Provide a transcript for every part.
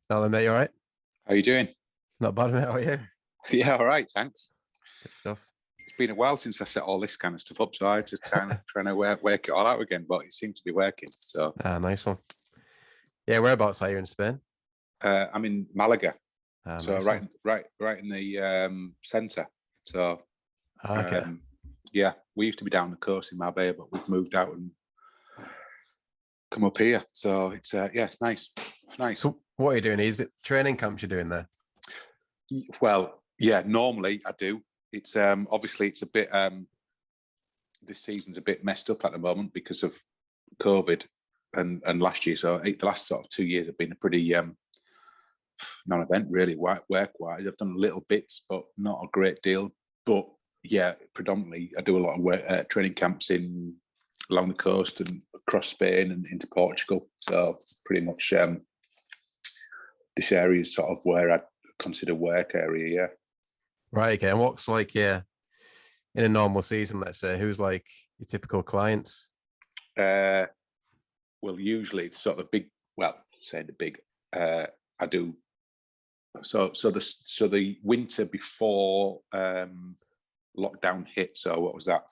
Hello, mate. You all right? How you doing? Not bad, mate. How are you? Yeah, all right, thanks. Good stuff. It's been a while since I set all this kind of stuff up, so I had to trying to work it all out again, but it seems to be working. So Nice one. Yeah, whereabouts are you in Spain? I'm in Malaga, so Nice right, one. right in the centre. So Okay. yeah, we used to be down the coast in Marbella, but we've moved out and come up here. So it's yeah, it's nice. It's nice. So what are you doing? Is it training camps you're doing there? Well, yeah, normally I do. It's obviously it's a bit this season's a bit messed up at the moment because of COVID and last year. So the last sort of 2 years have been a pretty non-event really work-wise. I've done little bits, but not a great deal. But yeah, predominantly I do a lot of work, training camps along the coast and across Spain and into Portugal. So pretty much this area is sort of where I consider work area. Yeah. Right. Okay. And what's like, yeah, in a normal season, let's say, who's like your typical clients? Well, usually it's sort of big. Well, say the big. I do. So the winter before lockdown hit. So what was that?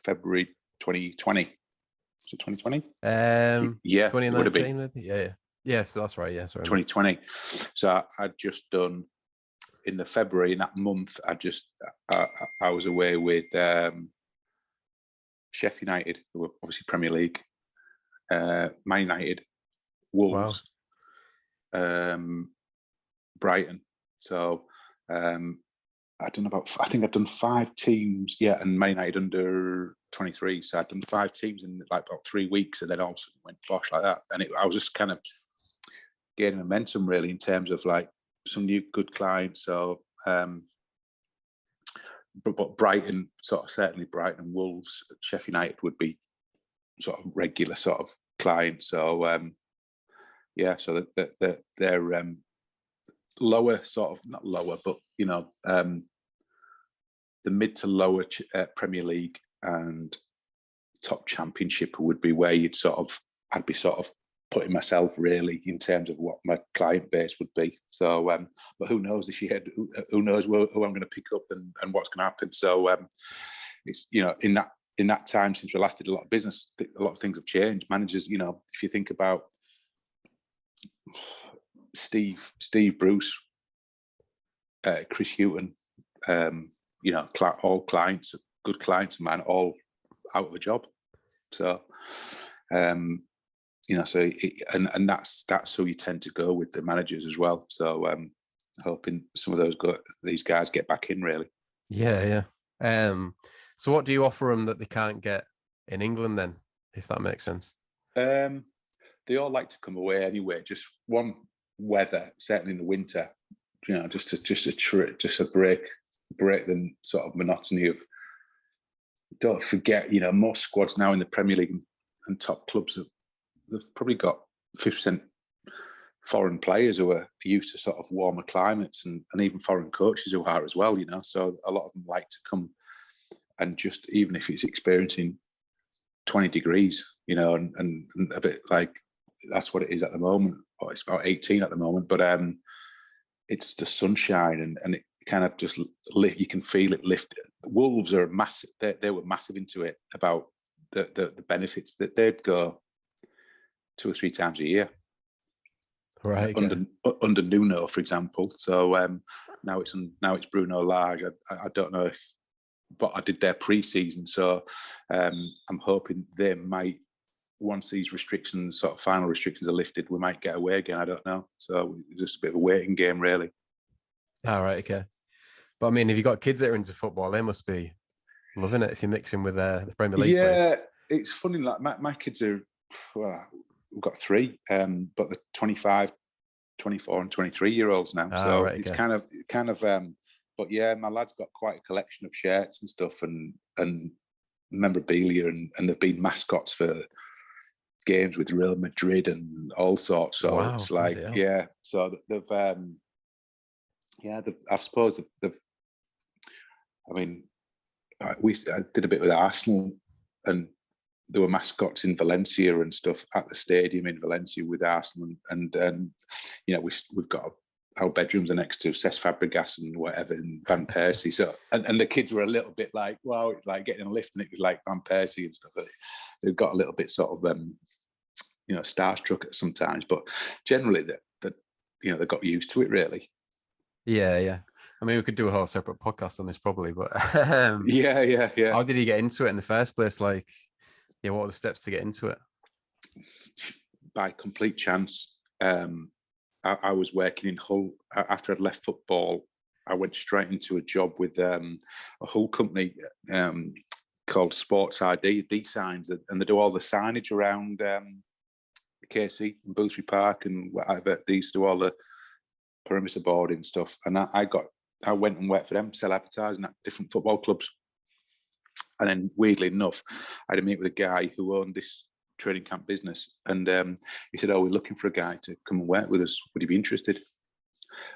February 2020. So 2020. Yeah, it would have been 2019, maybe. Yeah. Yes, that's right. Yeah, sorry. 2020. So I'd just done in the February in that month. I was away with Sheffield United, who were obviously Premier League, Man United, Wolves, Brighton. So I think I've done 5 teams, yeah, and Man United under 23. So I'd done 5 teams in like about 3 weeks, and then all of a sudden went bosh like that. And I was just kind of gaining momentum really in terms of like some new good clients. So but Brighton, sort of certainly Brighton and Wolves, Sheffield United would be sort of regular sort of clients. So yeah, so they're lower sort of, not lower, but you know, the mid to lower Premier League and top Championship would be where I'd be sort of putting myself really in terms of what my client base would be. So, but who knows this year? Who knows who I'm going to pick up and what's going to happen? So, it's, you know, in that time since we last did a lot of business, a lot of things have changed. Managers, you know, if you think about Steve Bruce, Chris Hughton, you know, all clients, good clients of mine, all out of a job. So, you know, so and that's who you tend to go with, the managers as well. So hoping some of these guys get back in really. Yeah. So what do you offer them that they can't get in England then, if that makes sense? They all like to come away anyway. Just one, weather, certainly in the winter, you know, just a break the sort of monotony of. Don't forget, you know, most squads now in the Premier League and top clubs they've probably got 50% foreign players who are used to sort of warmer climates and even foreign coaches who are as well, you know. So a lot of them like to come and just, even if it's experiencing 20 degrees, you know, and a bit like that's what it is at the moment. Or it's about 18 at the moment, but it's the sunshine and it kind of just you can feel it lift. Wolves are massive. They were massive into it about the benefits that they'd go 2 or 3 times a year, right? Okay. Under Nuno, for example. So now it's Bruno Lage. I don't know but I did their pre-season, so I'm hoping they might, once these restrictions, sort of final restrictions, are lifted, we might get away again. I don't know. So it's just a bit of a waiting game, really. All right. Okay. But I mean, if you've got kids that are into football, they must be loving it if you're mixing with the Premier League players. Yeah, it's funny. Like my kids are. We've got 3, but the 25, 24 and 23-year-olds now. So right, it's okay. kind of but yeah, my lad's got quite a collection of shirts and stuff and memorabilia and they've been mascots for games with Real Madrid and all sorts. So wow, it's like, yeah, so they've I suppose they've I mean, I did a bit with Arsenal and there were mascots in Valencia and stuff at the stadium in Valencia with Arsenal, and you know, we've got our bedrooms are next to Cesc Fabregas and whatever, and Van Persie. So and the kids were a little bit like, wow, like getting a lift, and it was like Van Persie and stuff. They've got a little bit sort of you know, starstruck at sometimes, but generally that you know, they got used to it really. Yeah. I mean, we could do a whole separate podcast on this probably, but yeah. How did you get into it in the first place? Like, yeah, what were the steps to get into it? By complete chance. I was working in Hull after I'd left football. I went straight into a job with a Hull company called Sports ID, D-Signs, and they do all the signage around KC and Boothferry Park and whatever. They used to do all the perimeter boarding stuff, and I went and worked for them, sell advertising at different football clubs. And then, weirdly enough, I had a meet with a guy who owned this training camp business, and he said, "Oh, we're looking for a guy to come and work with us. Would you be interested?"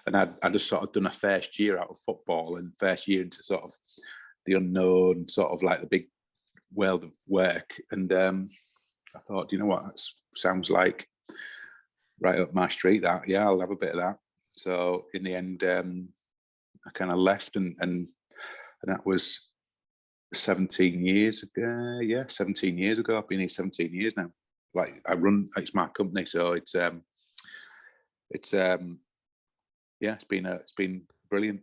And I just sort of done a first year out of football and first year into sort of the unknown, sort of like the big world of work. And I thought, you know what, that sounds like right up my street. That, yeah, I'll have a bit of that. So in the end, I kind of left, and that was 17 years ago. Yeah, 17 years ago. I've been here 17 years now. Like, it's my company, so it's been brilliant.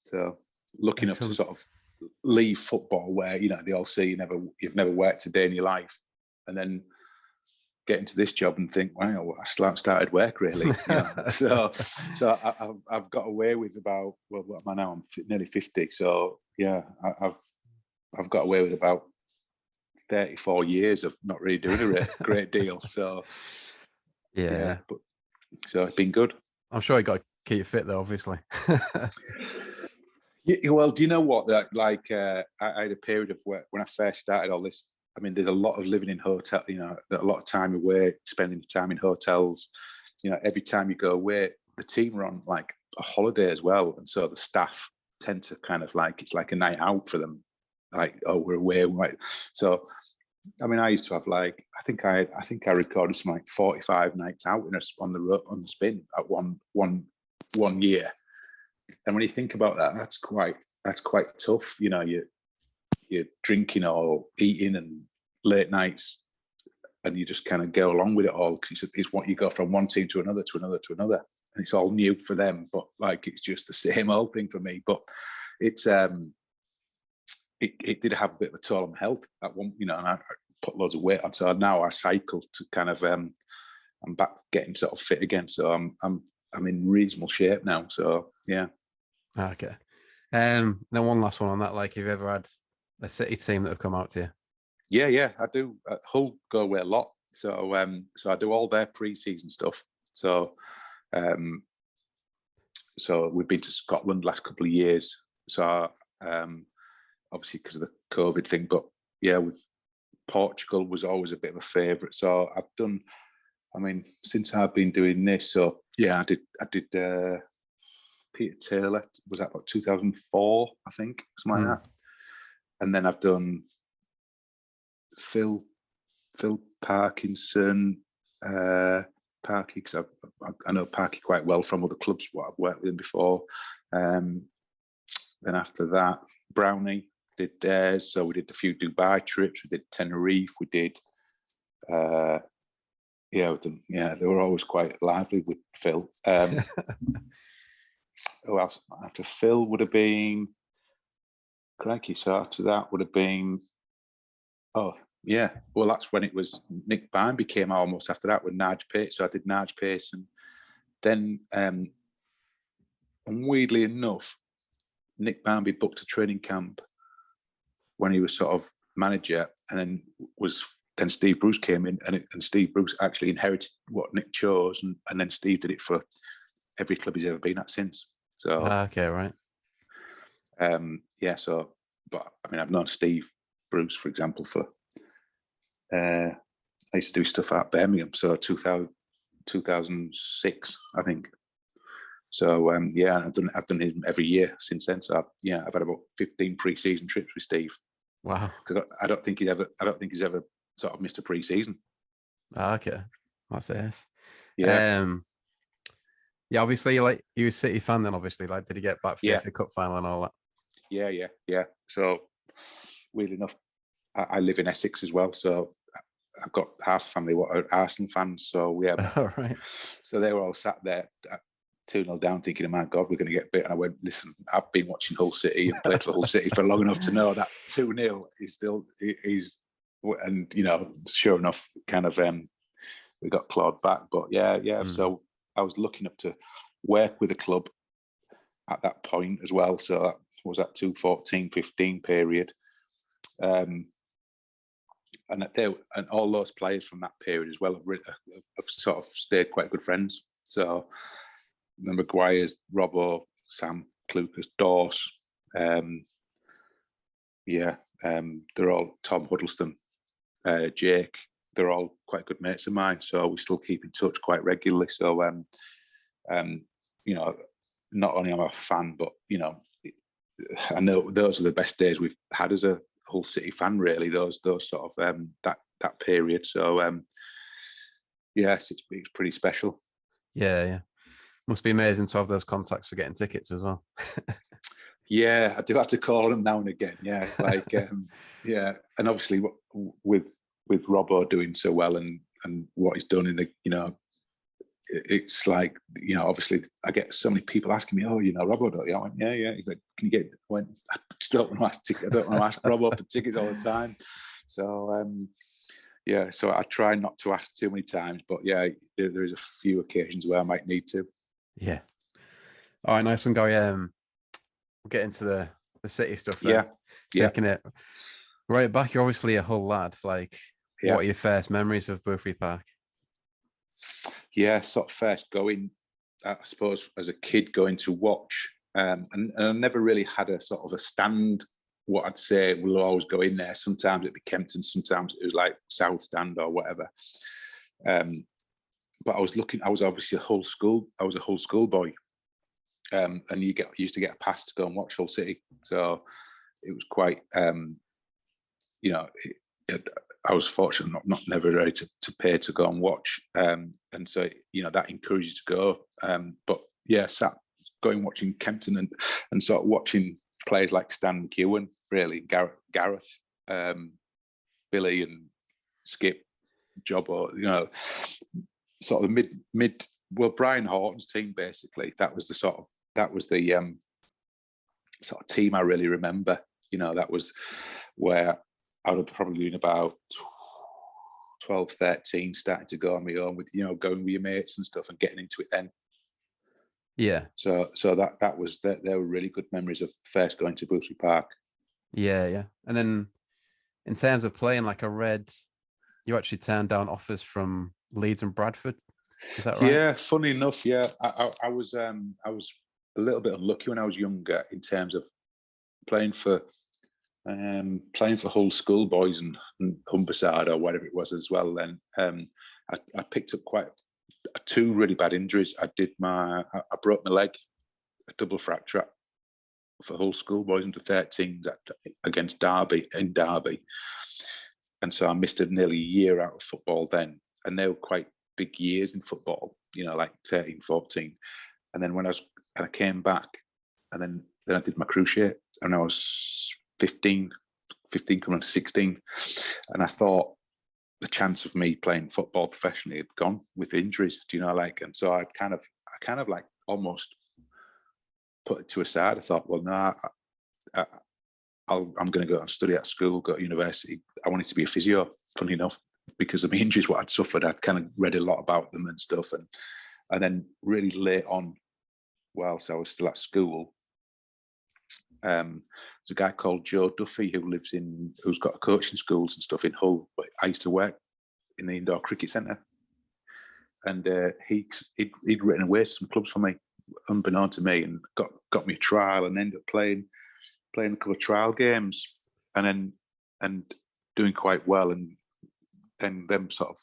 So lucky enough to sort of leave football where, you know, they all say you've never worked a day in your life, and then get into this job and think, wow, I started work really. You know? so I've got away with about, well, what am I now? I'm nearly 50. So yeah, I've got away with about 34 years of not really doing a great deal. So yeah, but so it's been good. I'm sure you got to keep you fit though, obviously. Yeah, well, do you know what? That I had a period of work when I first started all this. I mean, there's a lot of living in hotel. You know, a lot of time away, spending time in hotels. You know, every time you go away, the team are on like a holiday as well, and so the staff tend to kind of like, it's like a night out for them. Like, oh, we're away, right? So, I mean, I used to have like, I think I recorded some like 45 nights out on the spin at one year. And when you think about that, that's quite tough. You know, you're drinking or eating and late nights, and you just kind of go along with it all, because it's what you go from one team to another, and it's all new for them. But like, it's just the same old thing for me. But it's it did have a bit of a toll on my health at one, you know, and I put loads of weight on. So now I cycle to kind of I'm back getting sort of fit again. So I'm in reasonable shape now. So yeah. Okay. Then one last one on that. Like, have you ever had a City team that have come out to you? Yeah, I do. Hull go away a lot. So I do all their pre-season stuff. So so we've been to Scotland last couple of years. So obviously because of the COVID thing, but yeah, with Portugal was always a bit of a favourite. So I've done, I mean, since I've been doing this, so yeah, I did Peter Taylor, was that about 2004, I think, something like that. And then I've done Phil Parkinson, Parky, because I know Parky quite well from other clubs, what I've worked with him before. Then after that, Brownie did theirs. So we did a few Dubai trips, we did Tenerife, we did they were always quite lively with Phil. Who else? After Phil would have been crikey. So after that would have been, oh yeah, well, that's when it was Nick Barnby came almost after that with Nige Pace. So I did Nige Pace, and then and weirdly enough, Nick Barnby booked a training camp when he was sort of manager, and then Steve Bruce came in, and Steve Bruce actually inherited what Nick chose, and then Steve did it for every club he's ever been at since. So okay, right. Yeah, so, but I mean, I've known Steve Bruce, for example, for I used to do stuff at Birmingham, so 2006, I think. So yeah, I've done him every year since then. So I've had about 15 pre-season trips with Steve. Wow. Because I don't think he's ever sort of missed a pre-season. Okay, that's it. Yeah. Yeah, obviously, like you were a City fan then, obviously. Like, did you get back for the FA Cup final and all that? Yeah. So, weirdly enough, I live in Essex as well. So, I've got half family what are Arsenal fans. So, All right. So they were all sat there 2-0 down thinking, oh my God, we're going to get bit. And I went, listen, I've been watching Hull City and played for Hull City for long enough to know that 2-0 is still, and, you know, sure enough, kind of, we got clawed back. But yeah. So I was lucky enough to work with a club at that point as well. So that was that 2014-15 period. And all those players from that period as well have sort of stayed quite good friends. So the Maguires, Robbo, Sam, Clucas, Dorse, they're all Tom Huddleston, Jake. They're all quite good mates of mine. So we still keep in touch quite regularly. So you know, not only am I a fan, but you know, I know those are the best days we've had as a Hull City fan. Really, those sort of that period. So yes, it's pretty special. Yeah. Must be amazing to have those contacts for getting tickets as well. Yeah, I do have to call them now and again. Yeah, like yeah, and obviously with Robbo doing so well and what he's done in the, you know, it's like, you know, obviously I get so many people asking me, oh, you know, Robbo, don't you? I went, yeah. He's like, can you get? I went, I just don't want to ask tickets. I don't want to ask Robbo for tickets all the time. So yeah, so I try not to ask too many times, but yeah, there is a few occasions where I might need to. Yeah. All right, nice one, Gary. We'll get into the City stuff then. Yeah. Taking it right back. You're obviously a Hull lad. Like, what are your first memories of Boothferry Park? Yeah, sort of first going, I suppose, as a kid going to watch, and I never really had a sort of a stand. What I'd say we'll always go in there. Sometimes it'd be Kempton, sometimes it was like South Stand or whatever. But I was obviously a Hull schoolboy, and you used to get a pass to go and watch Hull City. So it was quite, you know, I was fortunate not never ready to pay to go and watch, and so, you know, that encouraged you to go. But yeah, going watching Kempton and sort of watching players like Stan McEwen, really, Gareth, Billy and Skip, Jobbo, you know, sort of mid. Well, Brian Horton's team basically. That was the sort of team I really remember. You know, that was where I would have probably been about 12, 13, starting to go on my own with, you know, going with your mates and stuff and getting into it then. Yeah. So that was there were really good memories of first going to Boothferry Park. Yeah. And then in terms of playing, like I read, you actually turned down offers from Leeds and Bradford. Is that right? Yeah, funny enough, yeah. I was a little bit unlucky when I was younger in terms of playing for Hull schoolboys and Humberside or whatever it was as well. Then I picked up quite 2 really bad injuries. I broke my leg, a double fracture for Hull schoolboys under 13s against Derby in Derby, and so I missed nearly a year out of football then. And they were quite big years in football, you know, like 13, 14. And then when I came back, and then I did my cruciate, and I was 15 coming to 16, and I thought the chance of me playing football professionally had gone with injuries, do you know, like, and so I kind of like almost put it to a side. I thought, well, no, I'm going to go and study at school, go to university. I wanted to be a physio, funny enough, because of the injuries what I'd suffered. I'd kind of read a lot about them and stuff, and then really late on, whilst I was still at school, there's a guy called Joe Duffy who's got coaching schools and stuff in Hull. But I used to work in the indoor cricket centre, and he'd written away some clubs for me, unbeknown to me, and got me a trial, and ended up playing a couple of trial games, and doing quite well, and then them sort of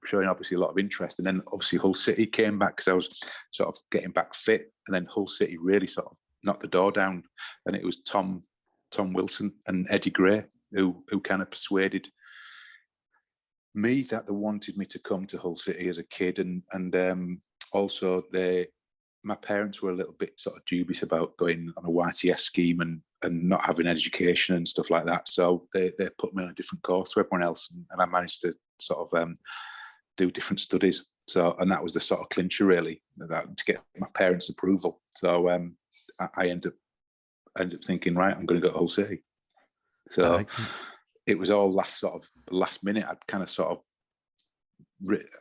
showing obviously a lot of interest, and then obviously Hull City came back because I was sort of getting back fit, and then Hull City really sort of knocked the door down, and it was Tom Wilson and Eddie Gray who kind of persuaded me that they wanted me to come to Hull City as a kid, and also my parents were a little bit sort of dubious about going on a YTS scheme and not having education and stuff like that. So they put me on a different course to everyone else, and I managed to sort of do different studies. So, and that was the sort of clincher really, that to get my parents' approval. So I ended up thinking, right, I'm going to go to Hull City. So it was all last minute. I'd kind of sort of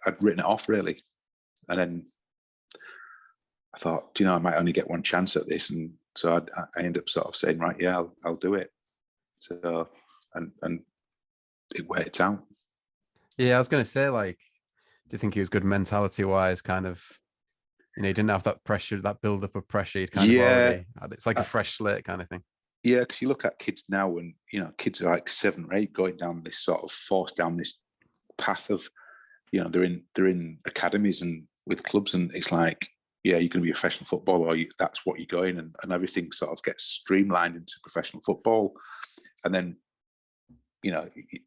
I'd written it off really, and then I thought, I might only get one chance at this, and so I ended up sort of saying, right, yeah, I'll do it. So and it worked out. Yeah, I was going to say, like, do you think he was good mentality wise? Kind of, he didn't have that pressure, that build up of pressure. He'd kind of already had, it's like a fresh slate kind of thing. Yeah, because you look at kids now, and kids are like 7 or 8 going down this sort of forced down this path of, they're in academies and with clubs, and it's like, yeah, you're going to be a professional footballer, or that's what you're going, and everything sort of gets streamlined into professional football, and then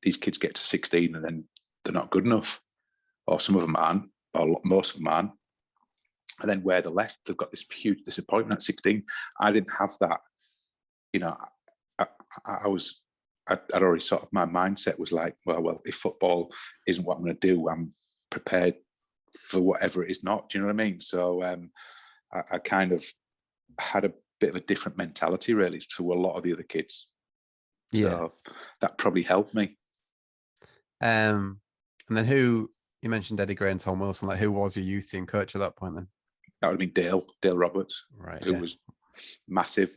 these kids get to 16 and then they're not good enough, or some of them aren't, or most of them aren't, and then where they're left, they've got this huge disappointment at 16. I didn't have that. I'd already sort of, my mindset was like, well, if football isn't what I'm going to do, I'm prepared for whatever it is not. Do you know what I mean? So I kind of had a bit of a different mentality really to a lot of the other kids. Yeah. So that probably helped me. And then you mentioned Eddie Gray and Tom Wilson, like who was your youth team coach at that point then? That would have been Dale Roberts, right? Who was massive.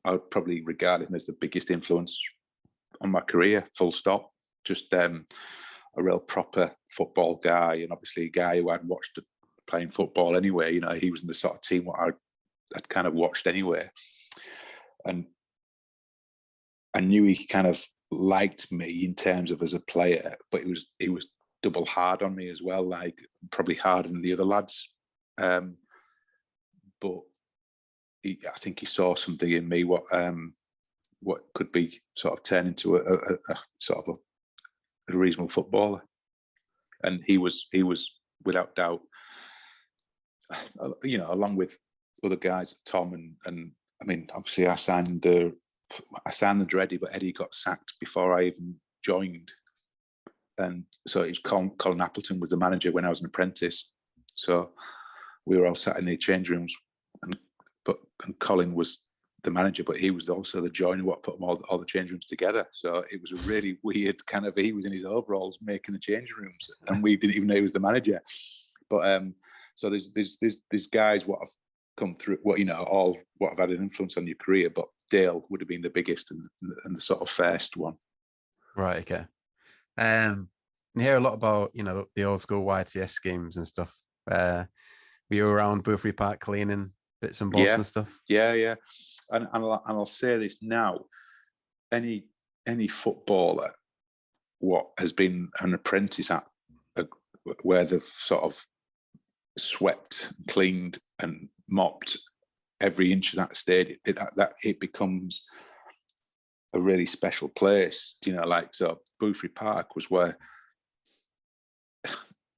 I would probably regard him as the biggest influence on my career, full stop. Just a real proper football guy, and obviously a guy who I'd watched playing football anyway. He was in the sort of team what I'd kind of watched anyway. And I knew he kind of liked me in terms of as a player, but he was double hard on me as well, like probably harder than the other lads. But I think he saw something in me what could be sort of turned into a sort of a reasonable footballer, and he was without doubt, along with other guys, Tom and I mean, obviously I signed under Eddie, but Eddie got sacked before I even joined, and so it was Colin Appleton was the manager when I was an apprentice. So we were all sat in the change rooms, and Colin was the manager, but he was also the joiner what put them all the change rooms together. So it was a really weird kind of, he was in his overalls making the change rooms, and we didn't even know he was the manager. But so there's guys what have come through, all what have had an influence on your career, but Dale would have been the biggest and the sort of first one. Right. Okay. You hear a lot about the old school YTS schemes and stuff. Were you around Boothferry Park cleaning bits and bobs and stuff? Yeah. And I'll say this now: any footballer what has been an apprentice at where they've sort of swept, cleaned, and mopped every inch of that stadium, it becomes a really special place. So Boothferry Park was where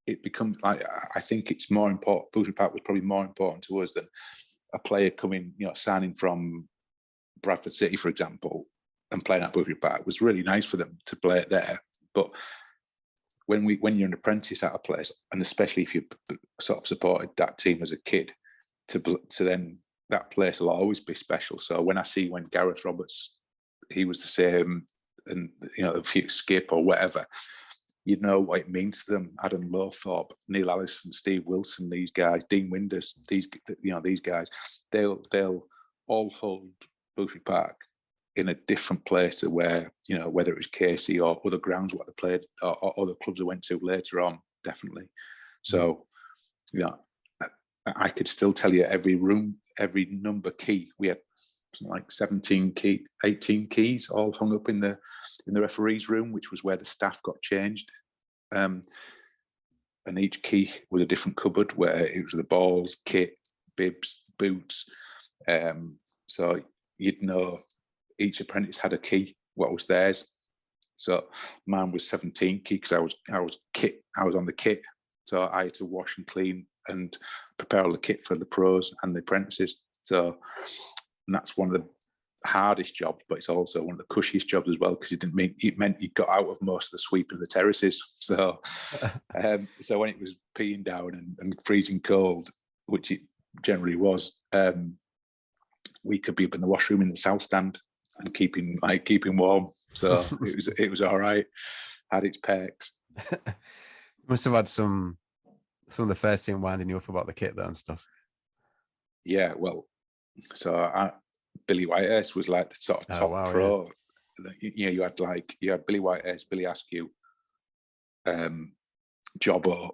it becomes like, I think it's more important. Boothferry Park was probably more important to us than a player coming, signing from Bradford City, for example, and playing at Boothferry Park. Was really nice for them to play it there. But when you're an apprentice at a place, and especially if you sort of supported that team as a kid, to then that place will always be special. So when Gareth Roberts, he was the same, and if you skip or whatever, you know what it means to them. Adam Lowthorpe, Neil Allison, Steve Wilson, these guys, Dean Winders, these guys, they'll all hold Boothferry Park in a different place to where, whether it was Casey or other grounds what they played or other clubs I went to later on, definitely. So, I could still tell you every room, every number key. We had like 18 keys all hung up in the referee's room, which was where the staff got changed. And each key was a different cupboard where it was the balls, kit, bibs, boots. So you'd know each apprentice had a key, what was theirs. So mine was 17 key because I was on the kit. So I had to wash and clean and prepare all the kit for the pros and the apprentices. So and that's one of the hardest jobs, but it's also one of the cushiest jobs as well, because it meant you got out of most of the sweep of the terraces. So so when it was peeing down and freezing cold, which it generally was, we could be up in the washroom in the south stand and keeping warm. So it was all right. Had its perks. Must have had some of the first team winding you up about the kit there and stuff. Yeah, well, so Billy Whitehurst was like the sort of top pro. Yeah. You had Billy Whitehurst, Billy Askew, Jobbo,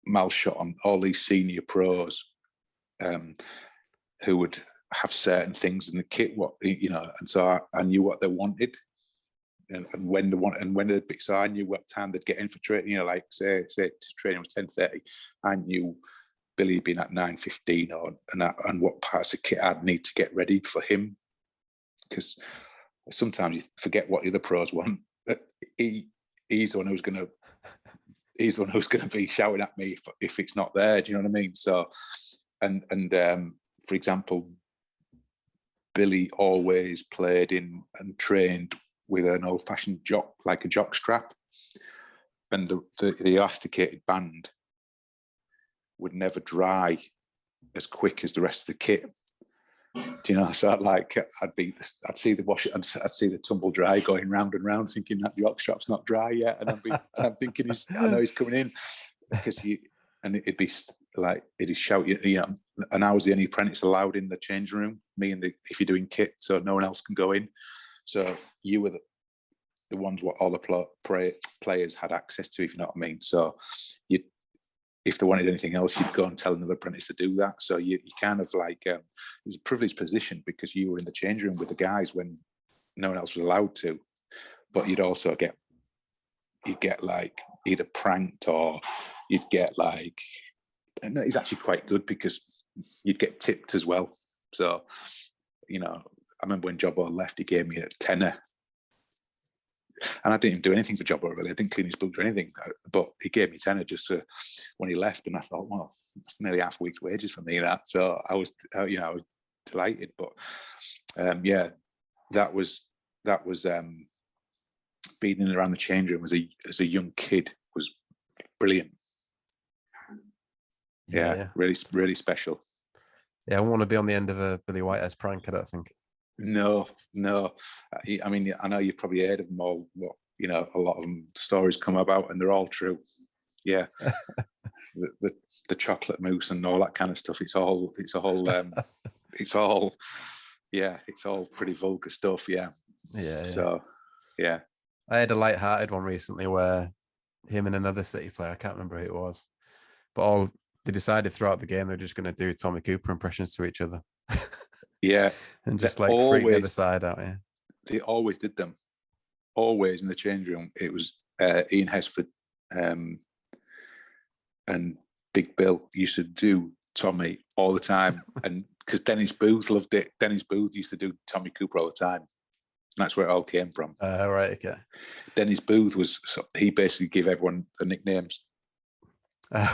Malshot, all these senior pros who would have certain things in the kit, and so I knew what they wanted. And when they want, and when they'd be, so I knew what time they'd get in for training. Like say training was 10:30, I knew Billy had been at 9:15, and what parts of kit I'd need to get ready for him, because sometimes you forget what the other pros want. He's the one who's going to be shouting at me if it's not there. Do you know what I mean? So, and for example, Billy always played in and trained with an old-fashioned jock, like a jock strap, and the elasticated band would never dry as quick as the rest of the kit. Do you know? So I'd see the wash, I'd see the tumble dry going round and round, thinking that the jock strap's not dry yet, and I'm thinking I know he's coming in, because it'd be like it'd shout, and I was the only apprentice allowed in the changing room. If you're doing kit, so no one else can go in. So you were the ones what all the players had access to, if you know what I mean. So if they wanted anything else, you'd go and tell another apprentice to do that. So you kind of like, it was a privileged position because you were in the change room with the guys when no one else was allowed to. But you'd also get like either pranked, or you'd get like, and it's actually quite good because you'd get tipped as well. So, I remember when Jobbo left, he gave me a tenner. And I didn't even do anything for Jobbo, really. I didn't clean his boots or anything. But he gave me a tenner just when he left. And I thought, well, that's nearly half a week's wages for me, that. So I was delighted. But that was being in and around the change room as a young kid was brilliant. Yeah. Really, really special. Yeah, I want to be on the end of a Billy Whitehurst prank, I don't think. No. I mean, I know you've probably heard of them all. A lot of them stories come about, and they're all true. Yeah, the chocolate mousse and all that kind of stuff. It's all pretty vulgar stuff. Yeah. Yeah. So, yeah. I had a light-hearted one recently where him and another City player, I can't remember who it was, but they decided throughout the game they're just going to do Tommy Cooper impressions to each other. Yeah. And just like freak the other side out. Yeah. They always did them. Always in the change room. It was Ian Hesford and Big Bill used to do Tommy all the time. And because Dennis Booth loved it. Dennis Booth used to do Tommy Cooper all the time. And that's where it all came from. Right, okay. Dennis Booth he basically gave everyone the nicknames.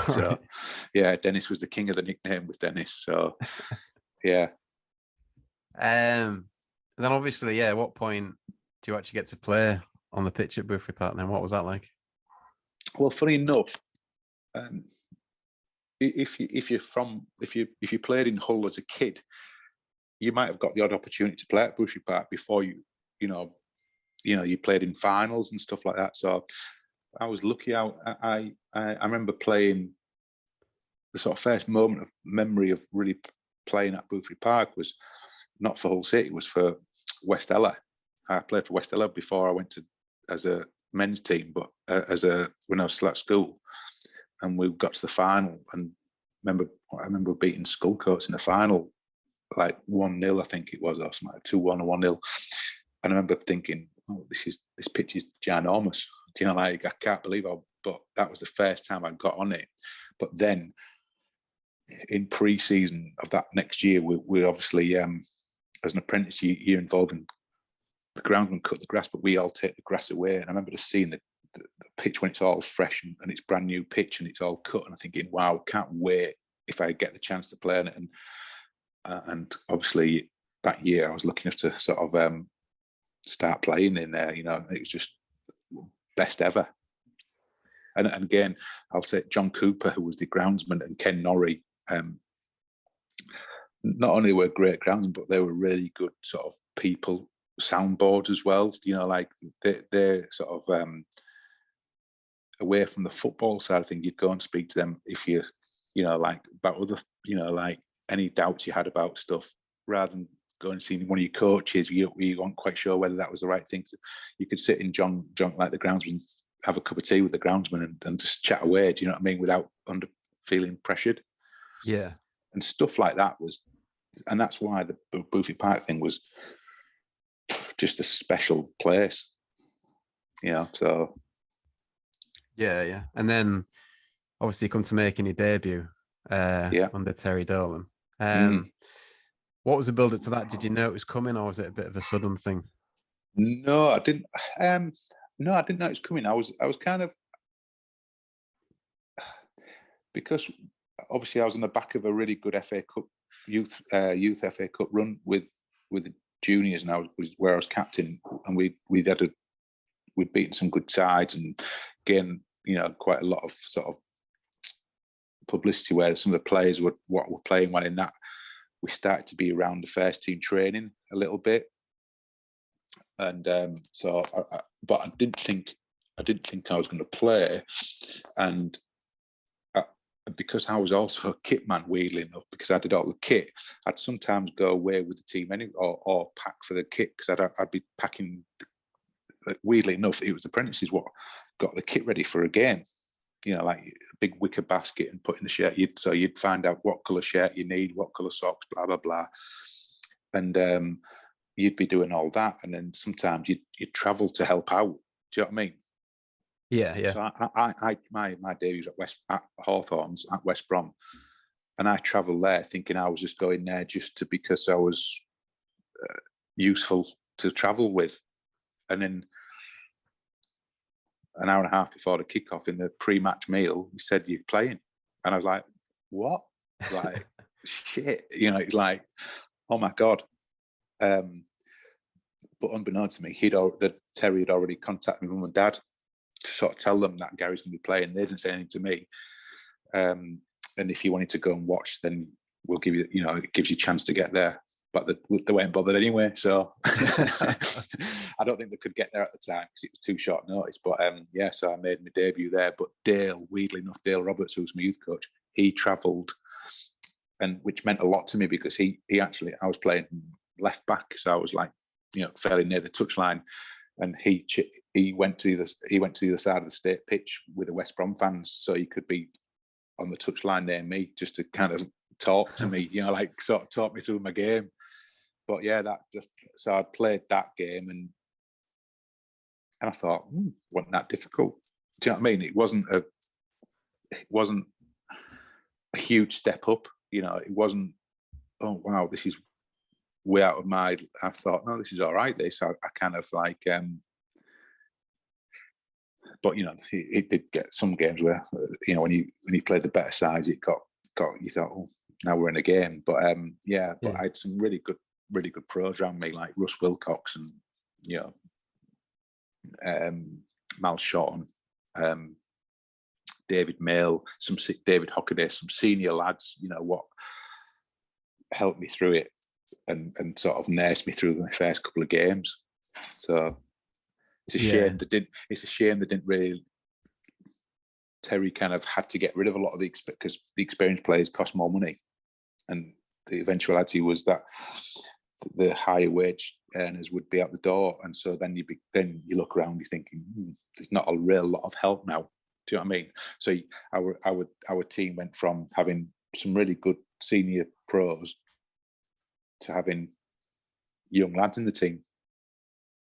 So, right. Yeah, Dennis was the king of the nickname, was Dennis. So, yeah. Then obviously, at what point do you actually get to play on the pitch at Boothferry Park then? What was that like? Well, funny enough, if you played in Hull as a kid, you might have got the odd opportunity to play at Boothferry Park before you played in finals and stuff like that. So I was lucky. I remember playing. The sort of first moment of memory of really playing at Boothferry Park was not for Hull City, it was for West Ella. I played for West Ella before I went to as a men's team, but when I was still at school, and we got to the final. And I remember beating Skullcoats in the final, like 1-0, I think it was, or something like 2-1 or 1-0. And I remember thinking, oh, this pitch is ginormous. I can't believe how. But that was the first time I got on it. But then in pre-season of that next year, we obviously, as an apprentice, you're involved in the groundsman cut the grass, but we all take the grass away. And I remember just seeing the pitch when it's all fresh and it's brand new pitch and it's all cut, and I'm thinking, wow, can't wait if I get the chance to play on it. And obviously that year I was lucky enough to sort of start playing in there. It was just best ever. And again, I'll say John Cooper, who was the groundsman, and Ken Norrie, not only were great groundsmen, but they were really good sort of people, soundboards as well. Like they're sort of away from the football side of things. You'd go and speak to them if you like about other, like any doubts you had about stuff, rather than go and see one of your coaches. You weren't quite sure whether that was the right thing. So you could sit in John like the groundsman, have a cup of tea with the groundsman and just chat away. Do you know what I mean? Without feeling pressured. Yeah. And stuff like that and that's why the Boothferry Park thing was just a special place. So. Yeah. And then obviously you come to making your debut under Terry Dolan. What was the build up to that? Did you know it was coming, or was it a bit of a sudden thing? No, I didn't. No, I didn't know it was coming. I was kind of, because obviously I was on the back of a really good FA Cup youth FA Cup run with the juniors, and I was where I was captain, and we'd beaten some good sides, and again, quite a lot of sort of publicity where some of the players were playing well in that. We started to be around the first team training a little bit, and but I didn't think I was going to play, and because I was also a kit man, weirdly enough, because I did all the kit, I'd sometimes go away with the team anyway, or pack for the kit, because I'd be packing. Weirdly enough, it was the apprentices what got the kit ready for a game. Like a big wicker basket and put in the shirt. You'd find out what colour shirt you need, what colour socks, blah blah blah, and you'd be doing all that, and then sometimes you'd travel to help out. Do you know what I mean? Yeah. So my debut was at Hawthorns at West Brom, and I travelled there thinking I was just going there because I was useful to travel with, and then an hour and a half before the kickoff in the pre-match meal, he said, "You're playing," and I was like, "What?" Like, shit, it's like, oh my god. But unbeknownst to me, Terry had already contacted my mum and dad to sort of tell them that Gary's going to be playing. They didn't say anything to me. And if you wanted to go and watch, then we'll give you, it gives you a chance to get there. But they weren't bothered anyway. So I don't think they could get there at the time because it was too short notice. But so I made my debut there. But weirdly enough, Dale Roberts, who was my youth coach, he travelled, and which meant a lot to me because he actually, I was playing left back, so I was like, fairly near the touchline, and he went to the other side of the state pitch with the West Brom fans, so he could be on the touchline near me just to kind of talk to me, like sort of talk me through my game. But yeah, so I played that game, and I thought, wasn't that difficult? Do you know what I mean? It wasn't a huge step up. It wasn't, oh wow, this is way out of my. I thought, no, this is all right. I kind of like, but it did get some games where when you played the better sides, it got you thought, oh, now we're in a game. But but I had some really good pros around me, like Russ Wilcox and Mal Shorten, David Mail, David Hockaday, some senior lads, what helped me through it and sort of nursed me through the first couple of games. So it's a shame they didn't really. Terry kind of had to get rid of a lot of because the experienced players cost more money, and the eventuality was that the higher wage earners would be out the door, and so then you look around, you're thinking, there's not a real lot of help now. Do you know what I mean? So our team went from having some really good senior pros to having young lads in the team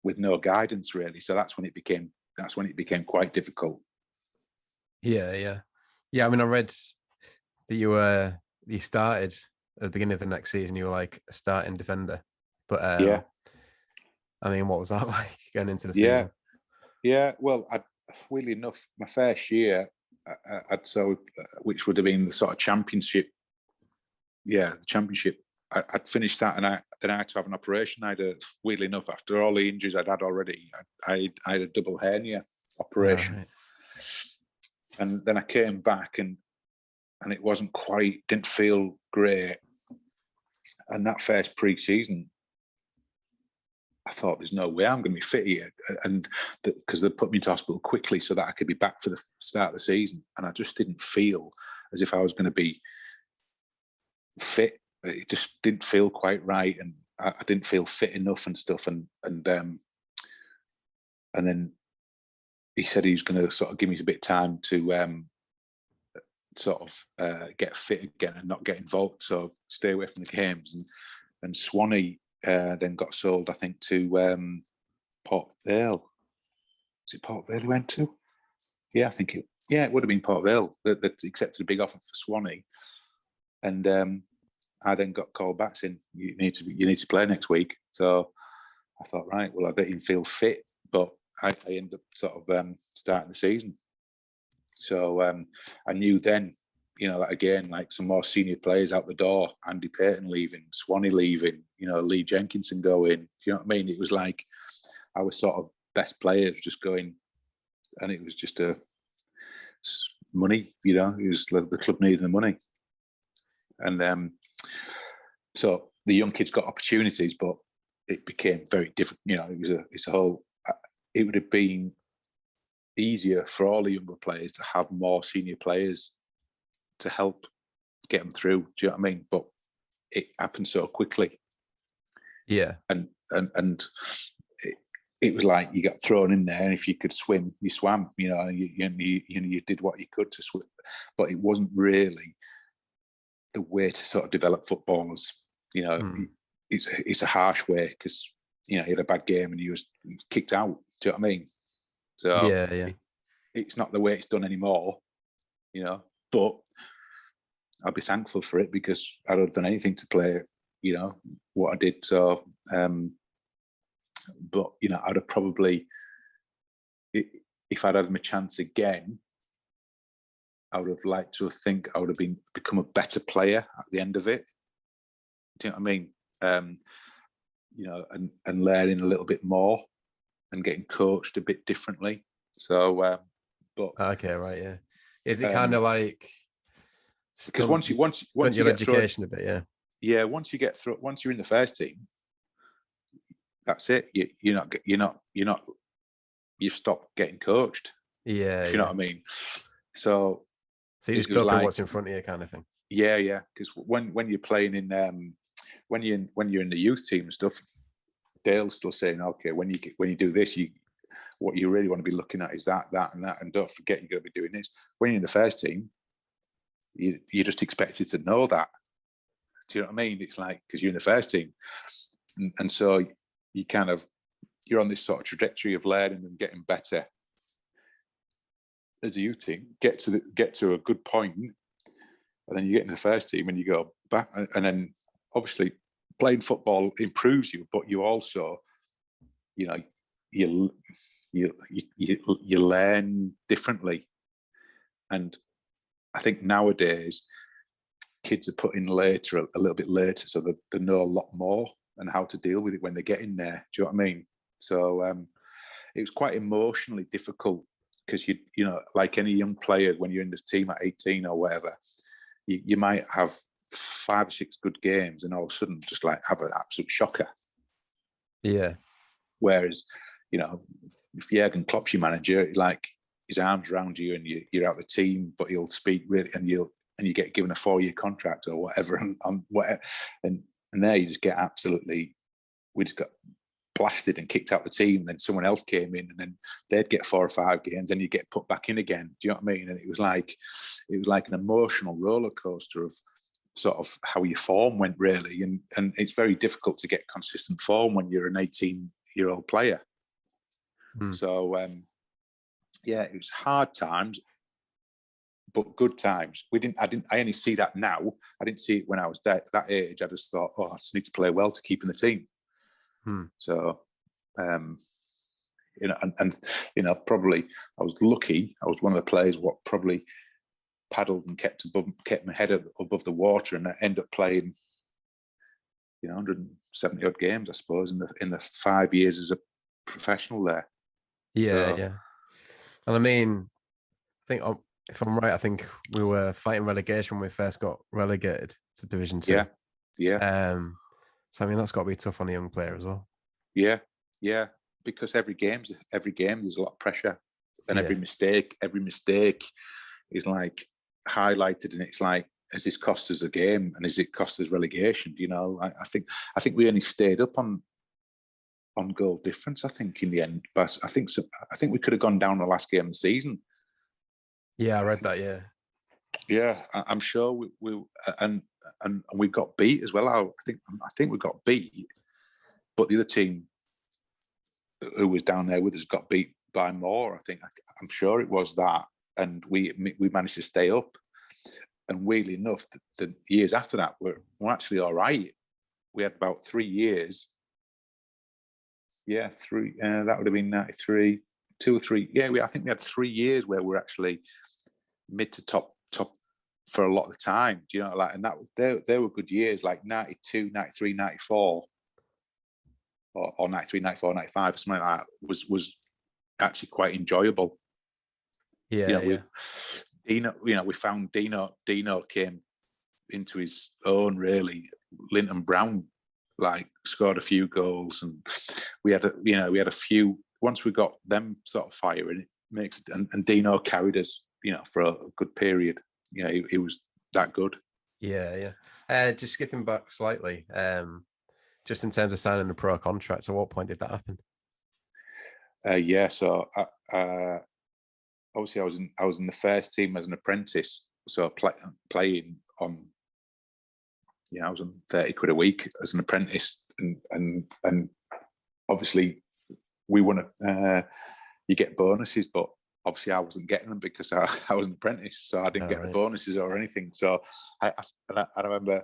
with no guidance really. So that's when it became quite difficult. Yeah. I mean, I read that you started at the beginning of the next season. You were like a starting defender, but I mean, what was that like going into the Yeah, season? yeah. Well, weirdly enough, my first year, which would have been the sort of championship. Yeah, the championship. I'd finished that, and then I had to have an operation. Weirdly enough, after all the injuries I'd had already, I had a double hernia operation, Right. and then I came back, and it didn't feel great. And that first pre-season, I thought, there's no way I'm going to be fit here, and because they put me into hospital quickly so that I could be back for the start of the season, and I just didn't feel as if I was going to be fit. It just didn't feel quite right, and I didn't feel fit enough and stuff. And then he said he was going to sort of give me a bit of time to get fit again and not get involved, so stay away from the games. And Swanee then got sold, I think, to Port Vale. Is it Port Vale he went to? Yeah, I think it would have been Port Vale that accepted a big offer for Swanee. And I then got called back saying, you need to play next week. So I thought, right, well, I didn't feel fit, but I ended up sort of starting the season. So I knew then, that again, like some more senior players out the door, Andy Payton leaving, Swanee leaving, Lee Jenkinson going. Do you know what I mean? It was like our sort of best players just going, and it was just money, it was the club needed the money. And so the young kids got opportunities, but it became very different. It would have been easier for all the younger players to have more senior players to help get them through. Do you know what I mean? But it happened so quickly. Yeah. And it was like you got thrown in there, and if you could swim, you swam. You did what you could to swim, but it wasn't really the way to sort of develop footballers. It's a harsh way, because you had a bad game and you was kicked out. Do you know what I mean? So yeah. It's not the way it's done anymore. But I'll be thankful for it, because I'd have done anything to play. What I did. So, but I'd have probably, if I'd had my chance again, I would have liked to think I would have become a better player at the end of it. Do you know what I mean? And learning a little bit more and getting coached a bit differently. So, but okay, right, yeah. Is it kind of like, because once you your get education through, a bit, yeah, once you're in the first team, that's it. You've stopped getting coached. Yeah, if you know what I mean. So you just go up what's in front of you, kind of thing. Yeah. Because when you're playing in when you're in the youth team and stuff, Dale's still saying, okay, when you do this, what you really want to be looking at is that, and that, and don't forget you're going to be doing this. When you're in the first team, you're just expected to know that. Do you know what I mean? It's like, because you're in the first team, and so you're on this sort of trajectory of learning and getting better as a youth team. Get to a good point, and then you get into the first team and you go back, and then obviously playing football improves you, but you also, you learn differently. And I think nowadays kids are put in later, a little bit later, so that they know a lot more and how to deal with it when they get in there. Do you know what I mean? So it was quite emotionally difficult, because like any young player, when you're in the team at 18 or whatever, you might have 5 or 6 good games and all of a sudden just like have an absolute shocker. Yeah. Whereas, if Jurgen Klopp's your manager, like his arms around you and you're out the team, but he'll speak really, and you get given a 4-year contract or whatever, and there you just get absolutely, we just got blasted and kicked out the team. Then someone else came in, and then they'd get 4 or 5 games, and you get put back in again. Do you know what I mean? And it was like an emotional roller coaster of sort of how your form went, really. And it's very difficult to get consistent form when you're an 18-year-old player. So it was hard times, but good times. I only see that now. I didn't see it when I was that age. I just thought, I just need to play well to keep in the team. So You know, and you know, probably I was lucky. I was one of the players what probably paddled and kept my head above the water, and I ended up playing, you know, 170 odd games, I suppose, in the 5 years as a professional there. Yeah, so, yeah. And I mean, I think if I'm right, I think we were fighting relegation when we first got relegated to Division 2. Yeah, yeah. So I mean, that's got to be tough on a young player as well. Yeah, yeah. Because every game there's a lot of pressure, and every mistake is like highlighted, and it's like, has this cost us a game, and has it cost us relegation? You know, I think we only stayed up on goal difference, I think, in the end. But I think we could have gone down the last game of the season. Yeah, I read that. Yeah, yeah. I'm sure we and we got beat as well. I think we got beat, but the other team who was down there with us got beat by more. I'm sure it was that, and we managed to stay up. And weirdly enough, the years after that were actually all right. We had about 3 years. Yeah, three. That would have been 93, 2 or 3. Yeah, I think we had 3 years where we're actually mid to top for a lot of the time. Do you know, like, and that they were good years, like 92, 93, 94. Or 93, 94, 95, or something like that, was actually quite enjoyable. Yeah, Dino, you know, we found Dino came into his own, really. Linton Brown, like, scored a few goals, and we had a few. Once we got them sort of firing, it makes it, and Dino carried us, you know, for a good period. You know, he was that good. Yeah. Just skipping back slightly, just in terms of signing a pro contract, at what point did that happen? So obviously I was in the first team as an apprentice, so playing on, you know, I was on 30 quid a week as an apprentice, and obviously we want to, you get bonuses, but obviously I wasn't getting them because I was an apprentice, so I didn't get the bonuses or anything. So I remember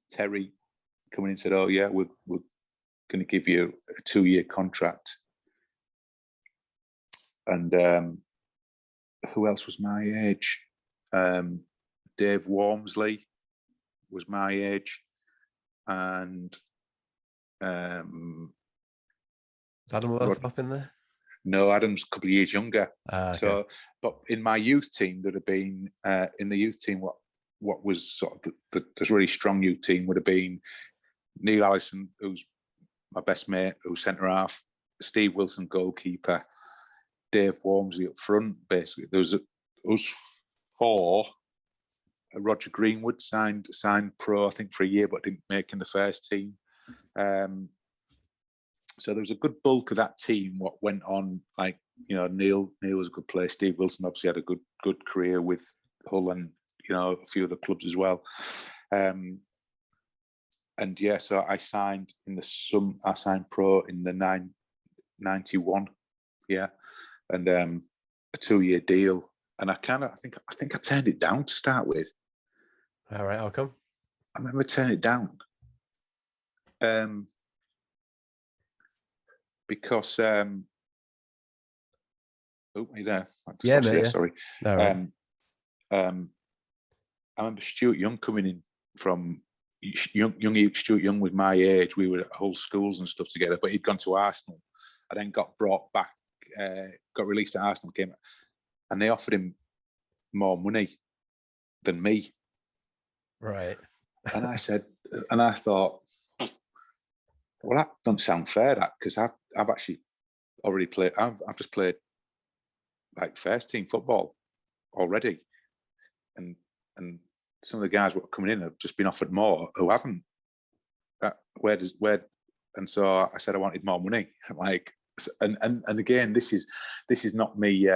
Terry coming in and said, "Oh yeah, we're going to give you a 2-year contract." And who else was my age? Dave Wormsley was my age, and is Adam Worthloff in there? No, Adam's a couple of years younger. Okay. So, but in my youth team, there'd have been in the youth team what was sort of the really strong youth team would have been Neil Allison, who's my best mate, who's centre half, Steve Wilson, goalkeeper, Dave Wormsley up front. Basically, there was us 4. Roger Greenwood signed pro, I think, for a year, but didn't make in the first team. So there was a good bulk of that team. What went on, like, you know, Neil was a good player. Steve Wilson obviously had a good career with Hull and, you know, a few other clubs as well. And yeah, so I signed I signed pro in the 91. Yeah, and a 2-year deal. And I think I turned it down to start with. All right, how come? I remember turning it down. Because oh, are you there? Yeah, mate, yeah. Sorry. Right. I remember Stuart Young coming in from Stuart Young was my age. We were at whole schools and stuff together, but he'd gone to Arsenal. I then got brought back, got released at Arsenal, and they offered him more money than me. Right. And I said, and I thought, well, that doesn't sound fair, that, because I've actually already played. I've just played like first team football already, and some of the guys who are coming in have just been offered more who haven't. And so I said I wanted more money. Like, and again, this is not me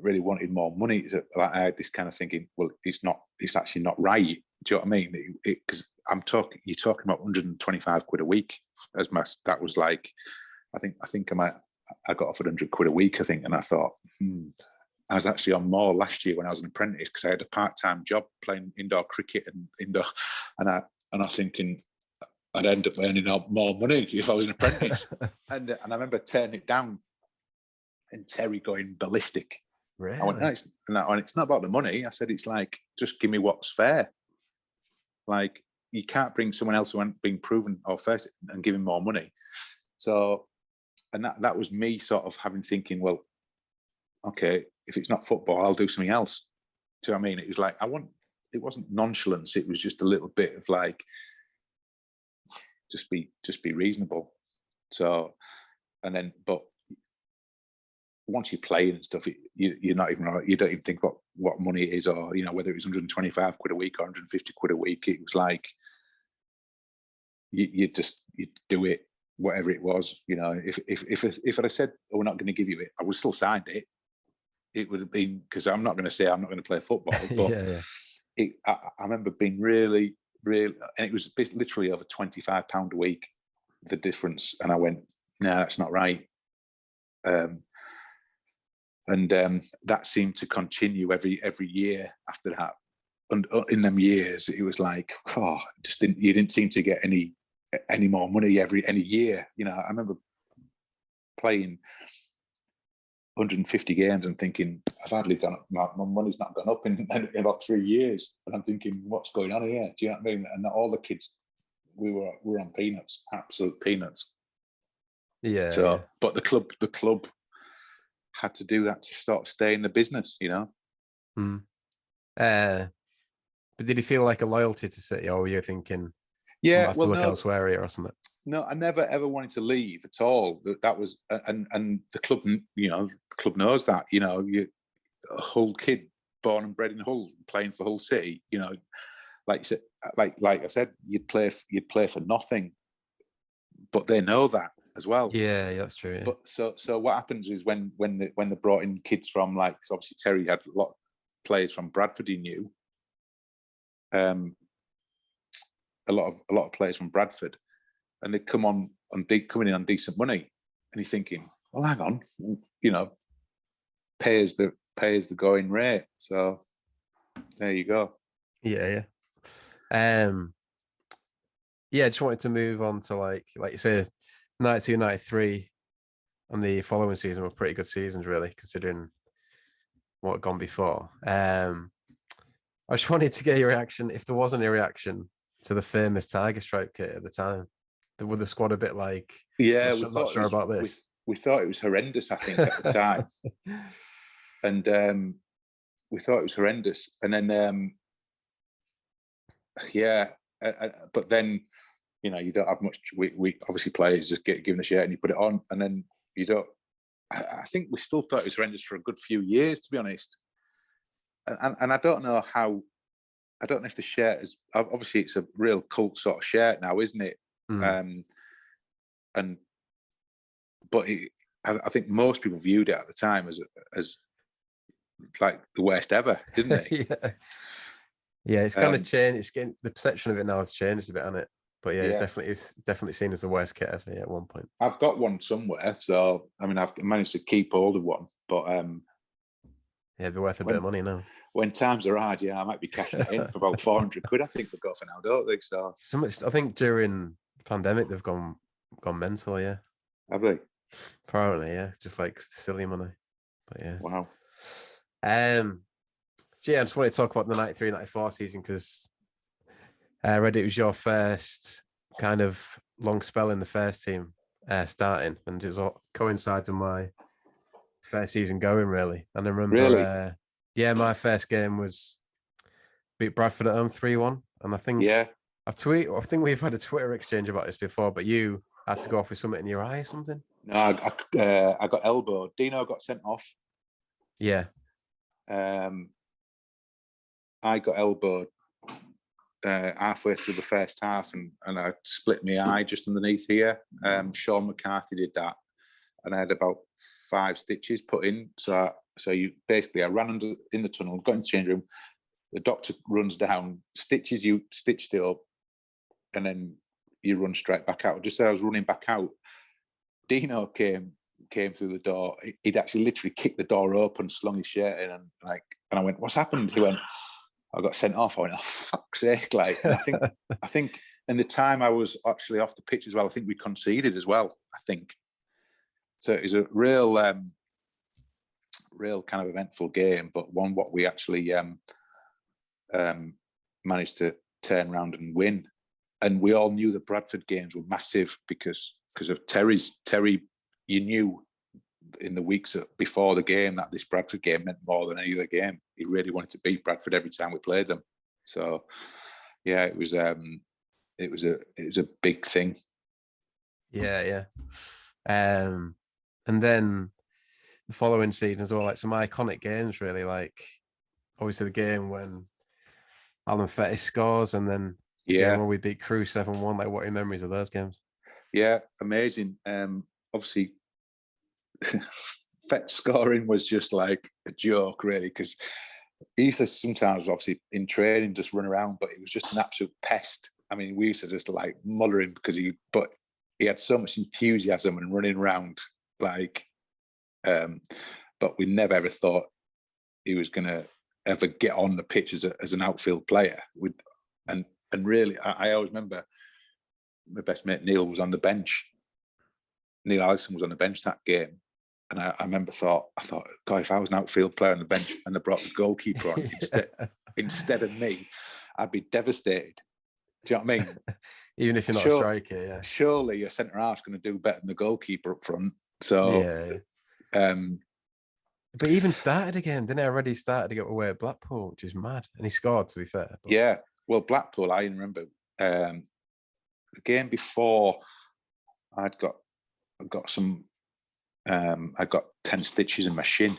really wanted more money. Like, I had this kind of thinking, well, it's actually not right. Do you know what I mean? Because you're talking about 125 quid a week as my. That was like, I think I got offered 100 quid a week, I think, and I thought, I was actually on more last year when I was an apprentice because I had a part-time job playing indoor cricket and I'm thinking, I'd end up earning more money if I was an apprentice. and I remember turning it down and Terry going ballistic. Really? I went, no, it's not about the money. I said, it's like, just give me what's fair. Like, you can't bring someone else who ain't being proven or first and give him more money. So, and that was me sort of thinking, well, okay, if it's not football, I'll do something else. Do you know what I mean? It was like, it wasn't nonchalance. It was just a little bit of like, just be reasonable. So, and then, but once you play and stuff, you don't even think what money it is, or, you know, whether it was 125 quid a week or 150 quid a week. It was like, you do it, whatever it was. You know, if I'd have said, oh, we're not going to give you it, I would still signed it. It would have been, because I'm not going to say I'm not going to play football, but I remember being really, and it was literally over £25 a week, the difference. And I went, no, that's not right. And that seemed to continue every year after that. And in them years, it was like, you didn't seem to get any more money any year. You know, I remember playing 150 games and thinking, I've hardly done it. My money's not gone up in about 3 years. And I'm thinking, what's going on here? Do you know what I mean? And all the kids, we were on peanuts, absolute peanuts. Yeah. So, yeah. But the club had to do that to stay in the business, you know. But did you feel like a loyalty to City, or were you thinking, yeah, I have to look elsewhere here or something? No, I never ever wanted to leave at all. That was, and the club, you know, the club knows that. You know, a Hull kid, born and bred in Hull, playing for Hull City. You know, like you said, like I said, you'd play for nothing, but they know that as well. Yeah, that's true. Yeah. But so what happens is when they brought in kids from, like, obviously Terry had a lot of players from Bradford he knew, a lot of players from Bradford, and they coming in on decent money, and you're thinking, well, hang on, you know, pays the going rate. So there you go. Yeah. Yeah, I just wanted to move on to like you say, 92, 93, and the following season were pretty good seasons, really, considering what had gone before. I just wanted to get your reaction, if there was any reaction, to the famous Tiger Stripe kit at the time. Were the squad a bit like, yeah, I'm not sure about this? We thought it was horrendous, I think, at the time. And we thought it was horrendous. And then, but then, you know, you don't have much. We obviously players just get given the shirt and you put it on, and then you don't. I think we still thought it was horrendous for a good few years, to be honest. And I don't know how. I don't know if the shirt is, obviously it's a real cult sort of shirt now, isn't it? But I think most people viewed it at the time as like the worst ever, didn't they? Yeah, it's kind of changed. It's getting, the perception of it now has changed a bit, hasn't it? But yeah, it's definitely seen as the worst kit ever at one point. I've got one somewhere, so I mean, I've managed to keep hold of one, but it'd be worth a bit of money now. When times are hard, I might be cashing it in for about 400 quid. I think we've got for now, don't they? So much. I think during the pandemic they've gone mental. Yeah, have they? Apparently, yeah, just like silly money. But yeah, wow. I just wanted to talk about the 93-94 season because I read it was your first kind of long spell in the first team starting, and it was all coincides with my first season going, really. And I remember, my first game was beat Bradford at home 3-1, and I think I think we've had a Twitter exchange about this before, but you had to go off with something in your eye or something. No, I got elbowed. Dino got sent off. Yeah. I got elbowed halfway through the first half, and I split my eye just underneath here. Sean McCarthy did that, and I had about 5 stitches put in. So you basically, I ran in the tunnel, got in the change room. The doctor runs down, stitched it up, and then you run straight back out. Just as I was running back out, Dino came through the door. He'd actually literally kicked the door open, slung his shirt in, and I went, "What's happened?" He went, "I got sent off." I went, "Oh, fuck's sake!" Like, and I think in the time I was actually off the pitch as well, I think we conceded as well, I think. So it was a real kind of eventful game, but one what we actually managed to turn around and win. And we all knew the Bradford games were massive because of Terry. You knew in the weeks before the game that this Bradford game meant more than any other game. He really wanted to beat Bradford every time we played them. So yeah, it was a big thing. Yeah. And then the following season as well, like some iconic games really, like obviously the game when Alan Fettis scores, and then the game where we beat Crewe 7-1. Like, what are your memories of those games? Yeah, amazing. Obviously Fettis scoring was just like a joke really, because he used to sometimes obviously in training just run around, but he was just an absolute pest. I mean, we used to just like muller him because he had so much enthusiasm and running around like, but we never ever thought he was going to ever get on the pitch as an outfield player. And really, I always remember my best mate Neil was on the bench. Neil Allison was on the bench that game. And I remember I thought, God, if I was an outfield player on the bench and they brought the goalkeeper on instead of me, I'd be devastated. Do you know what I mean? Even if you're not a striker, yeah. Surely your centre half's going to do better than the goalkeeper up front. So, but he even started again, didn't he? Already started to get away at Blackpool, which is mad. And he scored, to be fair. But... Yeah, well, Blackpool, I remember the game before. I got 10 stitches in my shin,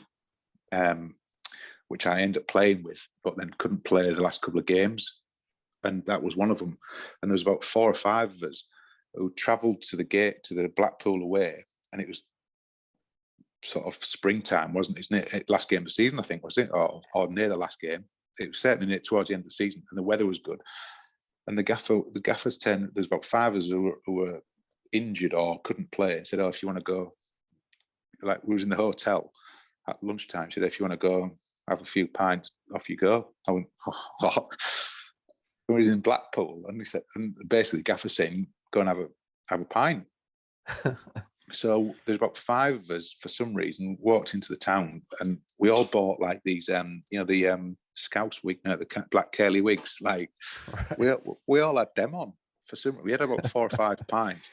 which I ended up playing with, but then couldn't play the last couple of games. And that was one of them. And there was about 4 or 5 of us who travelled to the Blackpool away, and it was sort of springtime, wasn't it? It's last game of the season, I think, was it? Or near the last game. It was certainly near towards the end of the season, and the weather was good. And the gaffer's 10, there's about 5 of us who were injured or couldn't play, and said, "Oh, if you want to go," like we was in the hotel at lunchtime, said, "If you want to go have a few pints, off you go." I went, "Oh." We was in Blackpool, and he said, and basically Gaffer saying, "Go and have a pint." So there's about 5 of us for some reason walked into the town, and we all bought like these, the Scouts wig, the black curly wigs. Like we all had them on for some. We had about 4 or 5 pints,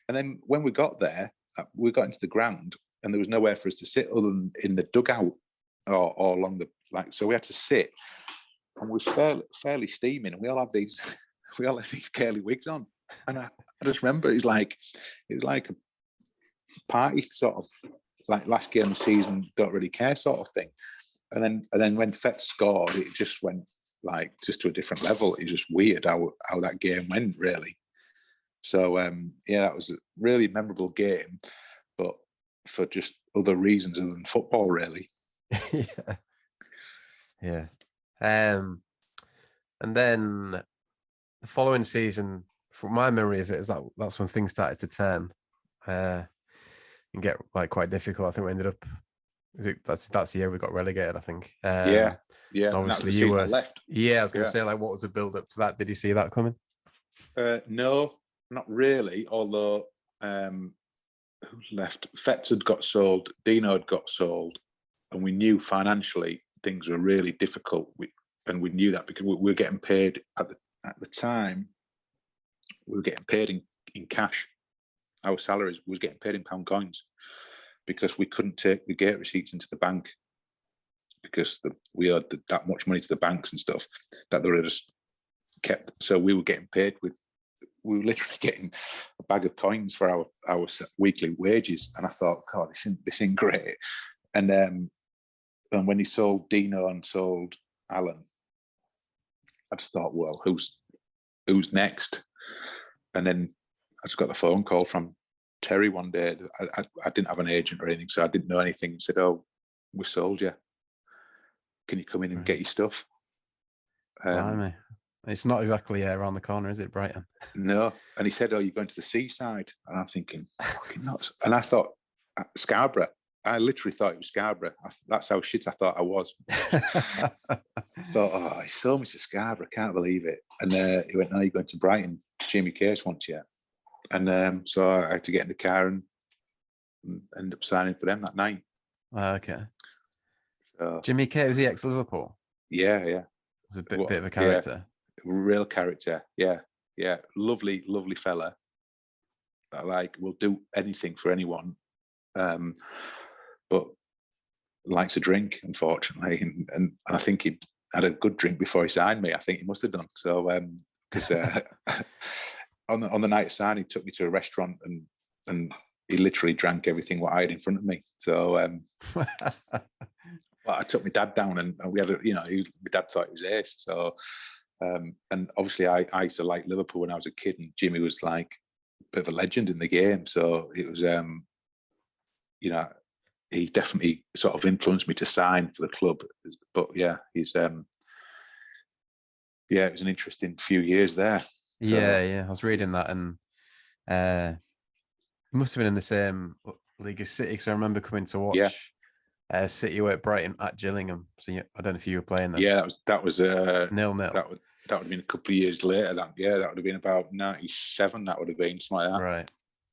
and then when we got there, we got into the ground, and there was nowhere for us to sit other than in the dugout or along the like. So we had to sit. And we was fairly steaming, and we all had these curly wigs on. And I just remember it was like a party sort of like last game of the season, don't really care sort of thing. And then when Fett scored, it just went like just to a different level. It was just weird how that game went, really. So that was a really memorable game, but for just other reasons other than football, really. Yeah. And then the following season, from my memory of it, is that's when things started to turn and get like quite difficult. I think we ended up. That's the year we got relegated, I think. Yeah. Obviously, you were left. Yeah, I was going to say, like, what was the build up to that? Did you see that coming? No, not really. Although who left? Fetz had got sold. Dino had got sold, and we knew financially things were really difficult. And we knew that because we were getting paid at the time. We were getting paid in cash. Our salaries was getting paid in pound coins because we couldn't take the gate receipts into the bank because we owed that much money to the banks and stuff that they were just kept. So we were getting paid we were literally getting a bag of coins for our weekly wages. And I thought, God, this ain't great. And when he sold Dino and sold Alan, I just thought, well, who's next? And then I just got a phone call from Terry one day. I didn't have an agent or anything, so I didn't know anything. He said, "Oh, we sold you. Can you come in and get your stuff?" It's not exactly around the corner, is it, Brighton? No. And he said, "Oh, you're going to the seaside?" And I'm thinking, fucking nuts. And I thought, Scarborough. I literally thought it was Scarborough. That's how shit I thought I was. I thought, oh, he sold me to Scarborough. I can't believe it. And he went, no, you're going to Brighton. Jimmy Case wants you. And so I had to get in the car and end up signing for them that night. Okay. So, Jimmy Case, was he ex-Liverpool? Yeah, yeah. Was a bit of a character. Yeah, real character. Yeah, yeah. Lovely, lovely fella. Like, will do anything for anyone. But likes a drink, unfortunately. And I think he had a good drink before he signed me. I think he must have done. So, because on the night of signing, he took me to a restaurant and he literally drank everything what I had in front of me. So, I took my dad down and we had my dad thought it was ace. So, and obviously I used to like Liverpool when I was a kid, and Jimmy was like a bit of a legend in the game. So it was, he definitely sort of influenced me to sign for the club. But yeah, he's, it was an interesting few years there. So, yeah. I was reading that, and he must have been in the same league as City, because I remember coming to watch City at Brighton at Gillingham. So I don't know if you were playing then. Yeah, that was 0-0. That would have been a couple of years later. That would have been about 97. That would have been something like that. Right.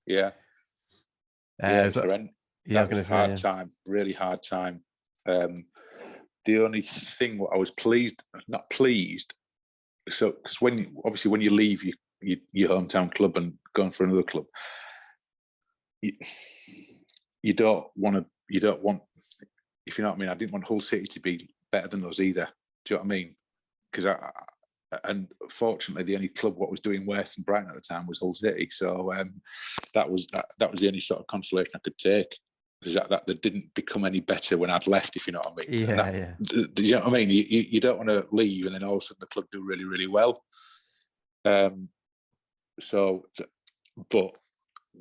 Yeah. It's horrendous. Yeah, I was going to say, hard time, really hard time. The only thing I was not pleased. So, because when you leave your hometown club and going for another club, you don't want, if you know what I mean. I didn't want Hull City to be better than us either. Do you know what I mean? Because and fortunately, the only club what was doing worse than Brighton at the time was Hull City. So that was the only sort of consolation I could take. Is that they didn't become any better when I'd left, if you know what I mean. Yeah. Do you know what I mean? You don't want to leave and then all of a sudden the club do really, really well. But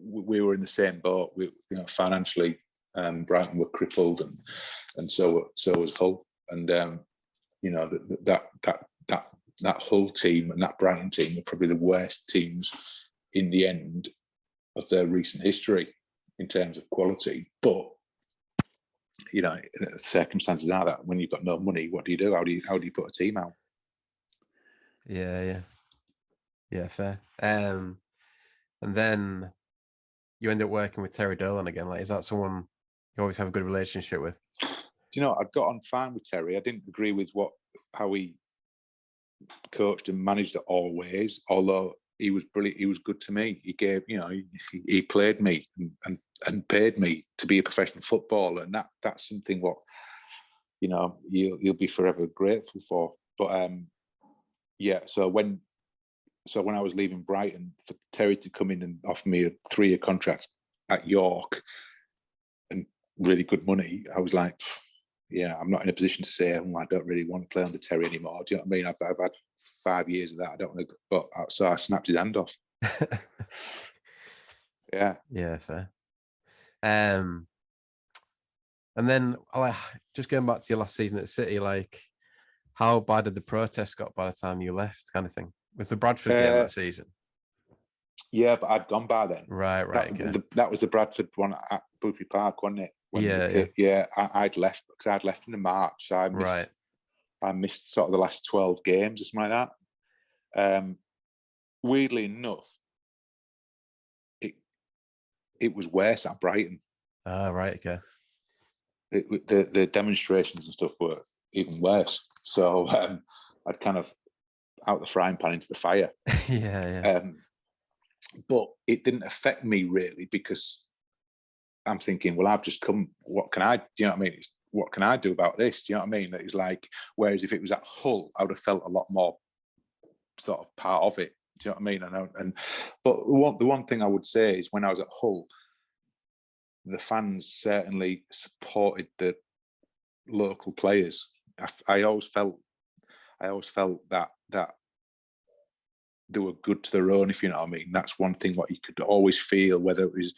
we were in the same boat. Financially, Brighton were crippled, and so was Hull. And that Hull team and that Brighton team were probably the worst teams in the end of their recent history in terms of quality. But circumstances are that when you've got no money, what do you do? How do you put a team out? Yeah, fair. And then you end up working with Terry Dolan again. Like, is that someone you always have a good relationship with? Do you know, I got on fine with Terry. I didn't agree with how he coached and managed it always, although he was brilliant. He was good to me. He gave, he played me and paid me to be a professional footballer, and that's something what you'll be forever grateful for. But so when I was leaving Brighton, for Terry to come in and offer me a 3-year contract at York and really good money, I was like, yeah, I'm not in a position to say, I don't really want to play under Terry anymore. Do you know what I mean? I've had 5 years of that. I don't want to, but so I snapped his hand off. Yeah, fair. And then, just going back to your last season at City, like, how bad did the protests got by the time you left, kind of thing? Was the Bradford game that season? Yeah, but I'd gone by then. Right. That was the Bradford one at Boothferry Park, wasn't it? I'd left because I'd left in the March. So I missed sort of the last 12 games or something like that. Weirdly enough, it was worse at Brighton. Ah, right, okay. The demonstrations and stuff were even worse. So I'd kind of out the frying pan into the fire. Yeah. But it didn't affect me really, because I'm thinking, well, I've just come. What can I? Do you know what I mean? What can I do about this? Do you know what I mean? It's like, whereas if it was at Hull, I would have felt a lot more sort of part of it. Do you know what I mean? But the one thing I would say is, when I was at Hull, the fans certainly supported the local players. I always felt that they were good to their own, if you know what I mean. That's one thing what you could always feel, whether it was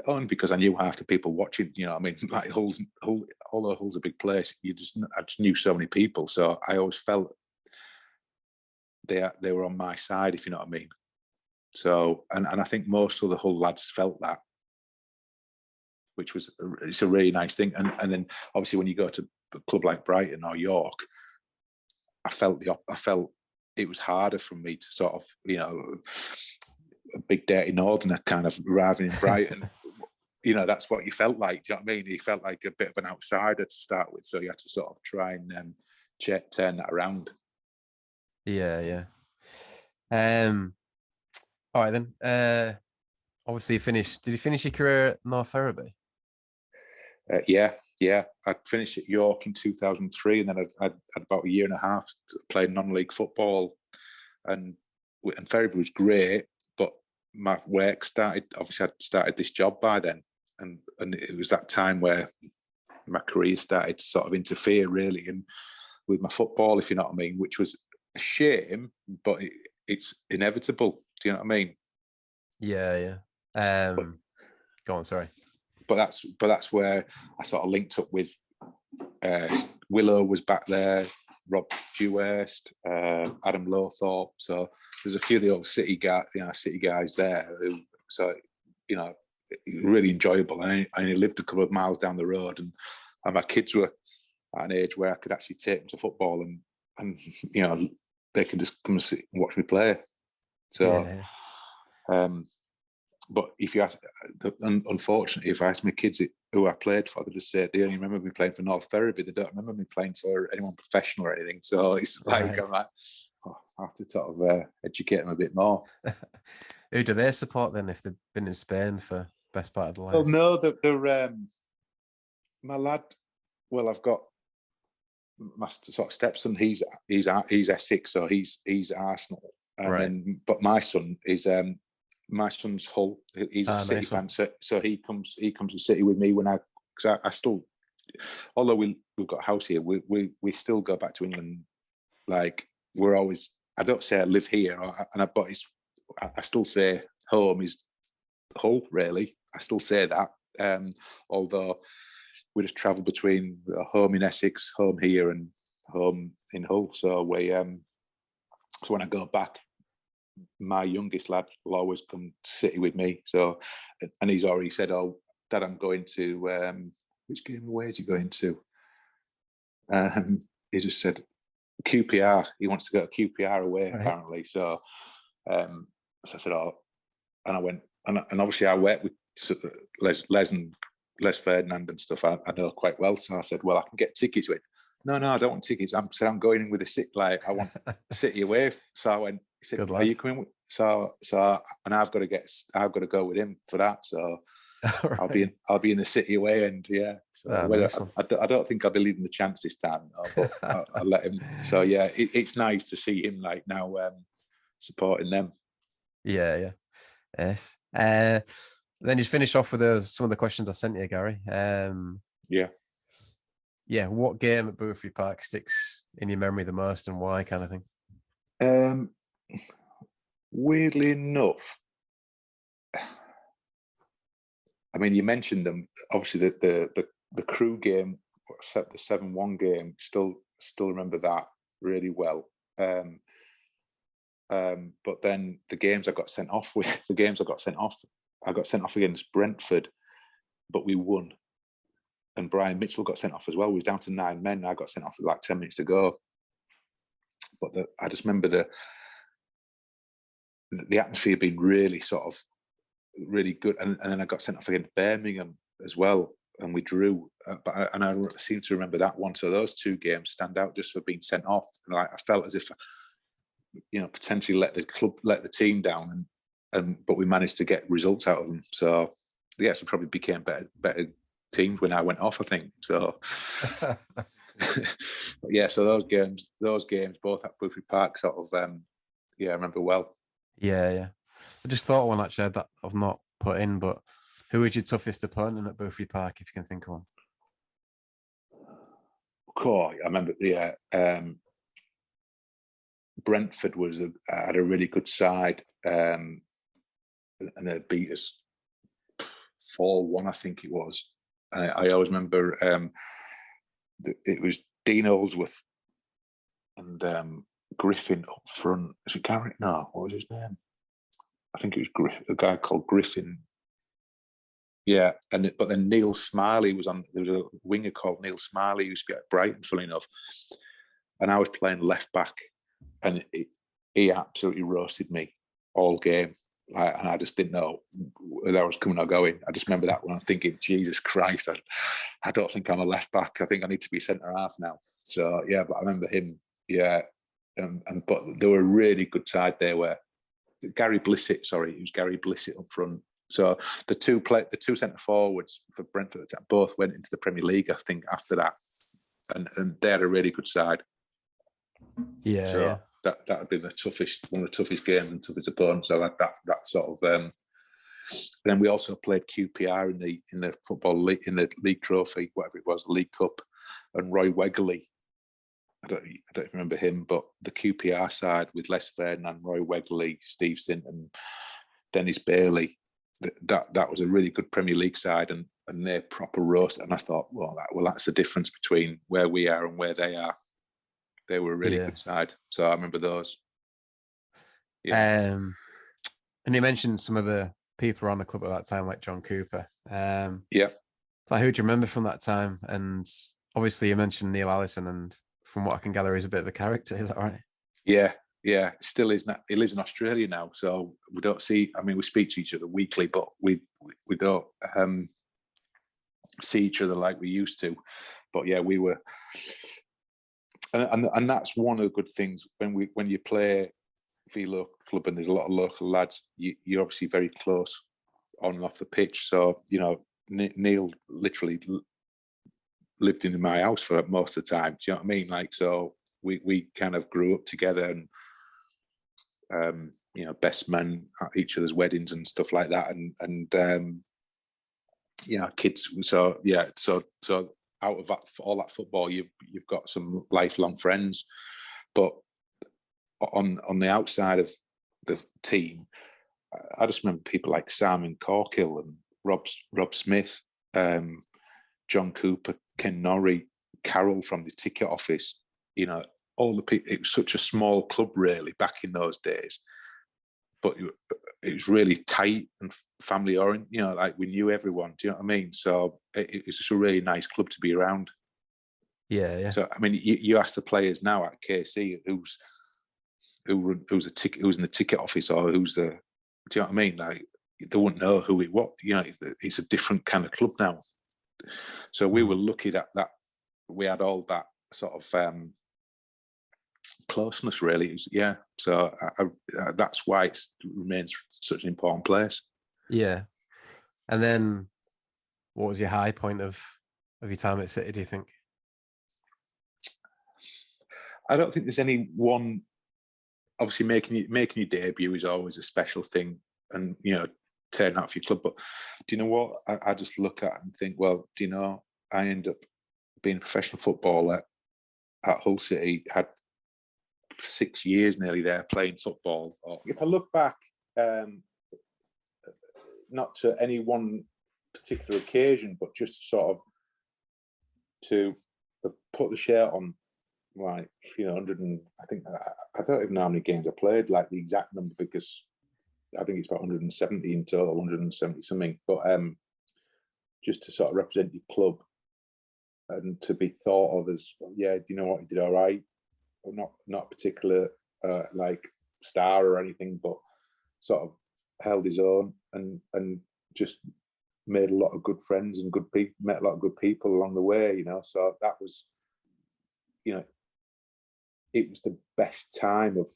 only because I knew half the people watching, you know what I mean. Like although Hull's a big place, I just knew so many people, so I always felt they were on my side, if you know what I mean. So, and I think most of the Hull lads felt that. which was it's a really nice thing. And then obviously when you go to a club like Brighton or York, I felt it was harder for me to sort of, you know, a big dirty northerner kind of arriving in Brighton. You know, that's what you felt like. Do you know what I mean? You felt like a bit of an outsider to start with, so you had to sort of try and turn that around. Yeah. All right then. Obviously, Did you finish your career at North Ferriby? Yeah. I finished at York in 2003, and then I had about a year and a half playing non-league football, and Ferriby was great, but my work started. Obviously, I'd started this job by then, and it was that time where my career started to sort of interfere really, and with my football, if you know what I mean, which was a shame, but it's inevitable. Do you know what I mean? Yeah. Go on, sorry. But that's where I sort of linked up with Willow was back there, Rob Dewhurst, Adam Lowthorpe. So there's a few of the old City guys there who, so you know, really enjoyable. And I only lived a couple of miles down the road, and my kids were at an age where I could actually take them to football, and you know, they can just come and sit and watch me play. So, but if you ask, unfortunately, if I ask my kids who I played for, they just say they only remember me playing for North Ferriby. They don't remember me playing for anyone professional or anything. So it's like, I'm like, I have to sort of educate them a bit more. Who do they support then if they've been in Spain for best part of the life? Well, no, they're my lad. Well, I've got my sort of stepson. He's Essex, so he's Arsenal, and then but my son is my son's Hull. He's a City fan, so he comes to City with me when I still, although we've got a house here, we still go back to England. Like we're always, I don't say I live here, but I still say home is Hull. Really, I still say that. Although we just travel between home in Essex, home here, and home in Hull. So so when I go back, my youngest lad will always come to City with me. So, and he's already said, "Oh, Dad, I'm going to which game away is he going to?" He just said QPR. He wants to go to QPR away apparently. So, so I said, "Oh," and I went, and obviously I work with Les Ferdinand and stuff. I know quite well. So I said, "Well, I can get tickets with." No, I don't want tickets. I'm going in with a City. Like I want City away. So I went. He said, "Are you coming?" So, and I've got to go with him for that. So I'll be in the City away, and yeah. So I don't think I'll be leading the chance this time, but I'll let him. So yeah, it's nice to see him like now supporting them. Yeah. Yes. Then you finish off with some of the questions I sent you, Gary. Yeah. What game at Boothferry Park sticks in your memory the most, and why, kind of thing? Weirdly enough, I mean, you mentioned them. Obviously, the Crew game, the 7-1 game. Still remember that really well. But then the games I got sent off with, I got sent off against Brentford, but we won. And Brian Mitchell got sent off as well. We was down to 9 men. I got sent off with like 10 minutes to go. But I just remember the atmosphere being really really good. And then I got sent off against Birmingham as well, and we drew. And I seem to remember that one. So those 2 games stand out just for being sent off. And like I felt as if, you know, potentially let the team down, but we managed to get results out of them. So yeah, so probably became better teams when I went off, I think. So yeah, so those games both at Boothferry Park sort of I remember well. Yeah. I just thought one actually that I've not put in, but who was your toughest opponent at Boothferry Park, if you can think of one? Cool. I remember Brentford had a really good side, and they beat us 4-1, I think it was. And I always remember it was Dean Olesworth and Griffin up front. Is it Garrett? No, what was his name? I think it was a guy called Griffin. Yeah, but then Neil Smiley was on. There was a winger called Neil Smiley who used to be at Brighton, funny enough, and I was playing left back, and he absolutely roasted me all game. And I just didn't know whether I was coming or going. I just remember that when I'm thinking, Jesus Christ, I don't think I'm a left back. I think I need to be centre half now. So yeah, but I remember him. Yeah, but they were a really good side there. Where Gary Blissett, sorry, it was Gary Blissett up front. So the two centre forwards for Brentford both went into the Premier League, I think, after that, and they had a really good side. Yeah, so yeah. that would be one of the toughest games and toughest opponents. So that sort of. Then we also played QPR in the football league, in the league trophy, whatever it was, the League Cup, and Roy Wegley. I don't remember him, but the QPR side with Les Ferdinand, Roy Wegley, Steve Sinton, Dennis Bailey. That was a really good Premier League side, and they're proper roast. And I thought, well, that's the difference between where we are and where they are. They were a really good side, so I remember those. Yeah. And you mentioned some of the people around the club at that time, like John Cooper. Yeah. Like, who do you remember from that time? And obviously, you mentioned Neil Allison, and from what I can gather, he's a bit of a character. Is that right? Yeah. Still is. He lives in Australia now, so we don't see. I mean, we speak to each other weekly, but we don't see each other like we used to. But yeah, we were, and that's one of the good things when you play for your local club and there's a lot of local lads. You're obviously very close on and off the pitch. So Neil literally lived in my house for most of the time. Do you know what I mean? Like, so we kind of grew up together, and best men at each other's weddings and stuff like that, and kids. So yeah, so out of all that football, you've got some lifelong friends, but on the outside of the team, I just remember people like Simon Corkill and Rob Smith, John Cooper, Ken Norrie, Carol from the ticket office. All the people. It was such a small club, really, back in those days. But it was really tight and family oriented. Like, we knew everyone. Do you know what I mean? So it was just a really nice club to be around. Yeah. So I mean, you ask the players now at KC who's in the ticket office, or who's the. Do you know what I mean? Like, they wouldn't know who it was. It's a different kind of club now. So we were lucky that we had all that sort of closeness, really. Yeah. So that's why it remains such an important place. Yeah. And then, what was your high point of your time at City, do you think? I don't think there's any one. Obviously, making your debut is always a special thing, and turning out for your club. But do you know what? I just look at it and think, well, I end up being a professional footballer at Hull City, had 6 years nearly there playing football. If I look back, not to any one particular occasion, but just sort of to put the shirt on, like, 100 and I think I don't even know how many games I played, like the exact number, because I think it's about 170 in total, 170 something. But just to sort of represent your club and to be thought of as, yeah, do you know what, you did all right. Not a particular like star or anything, but sort of held his own and just made a lot of good friends and good people, met a lot of good people along the way. So that was, it was the best time of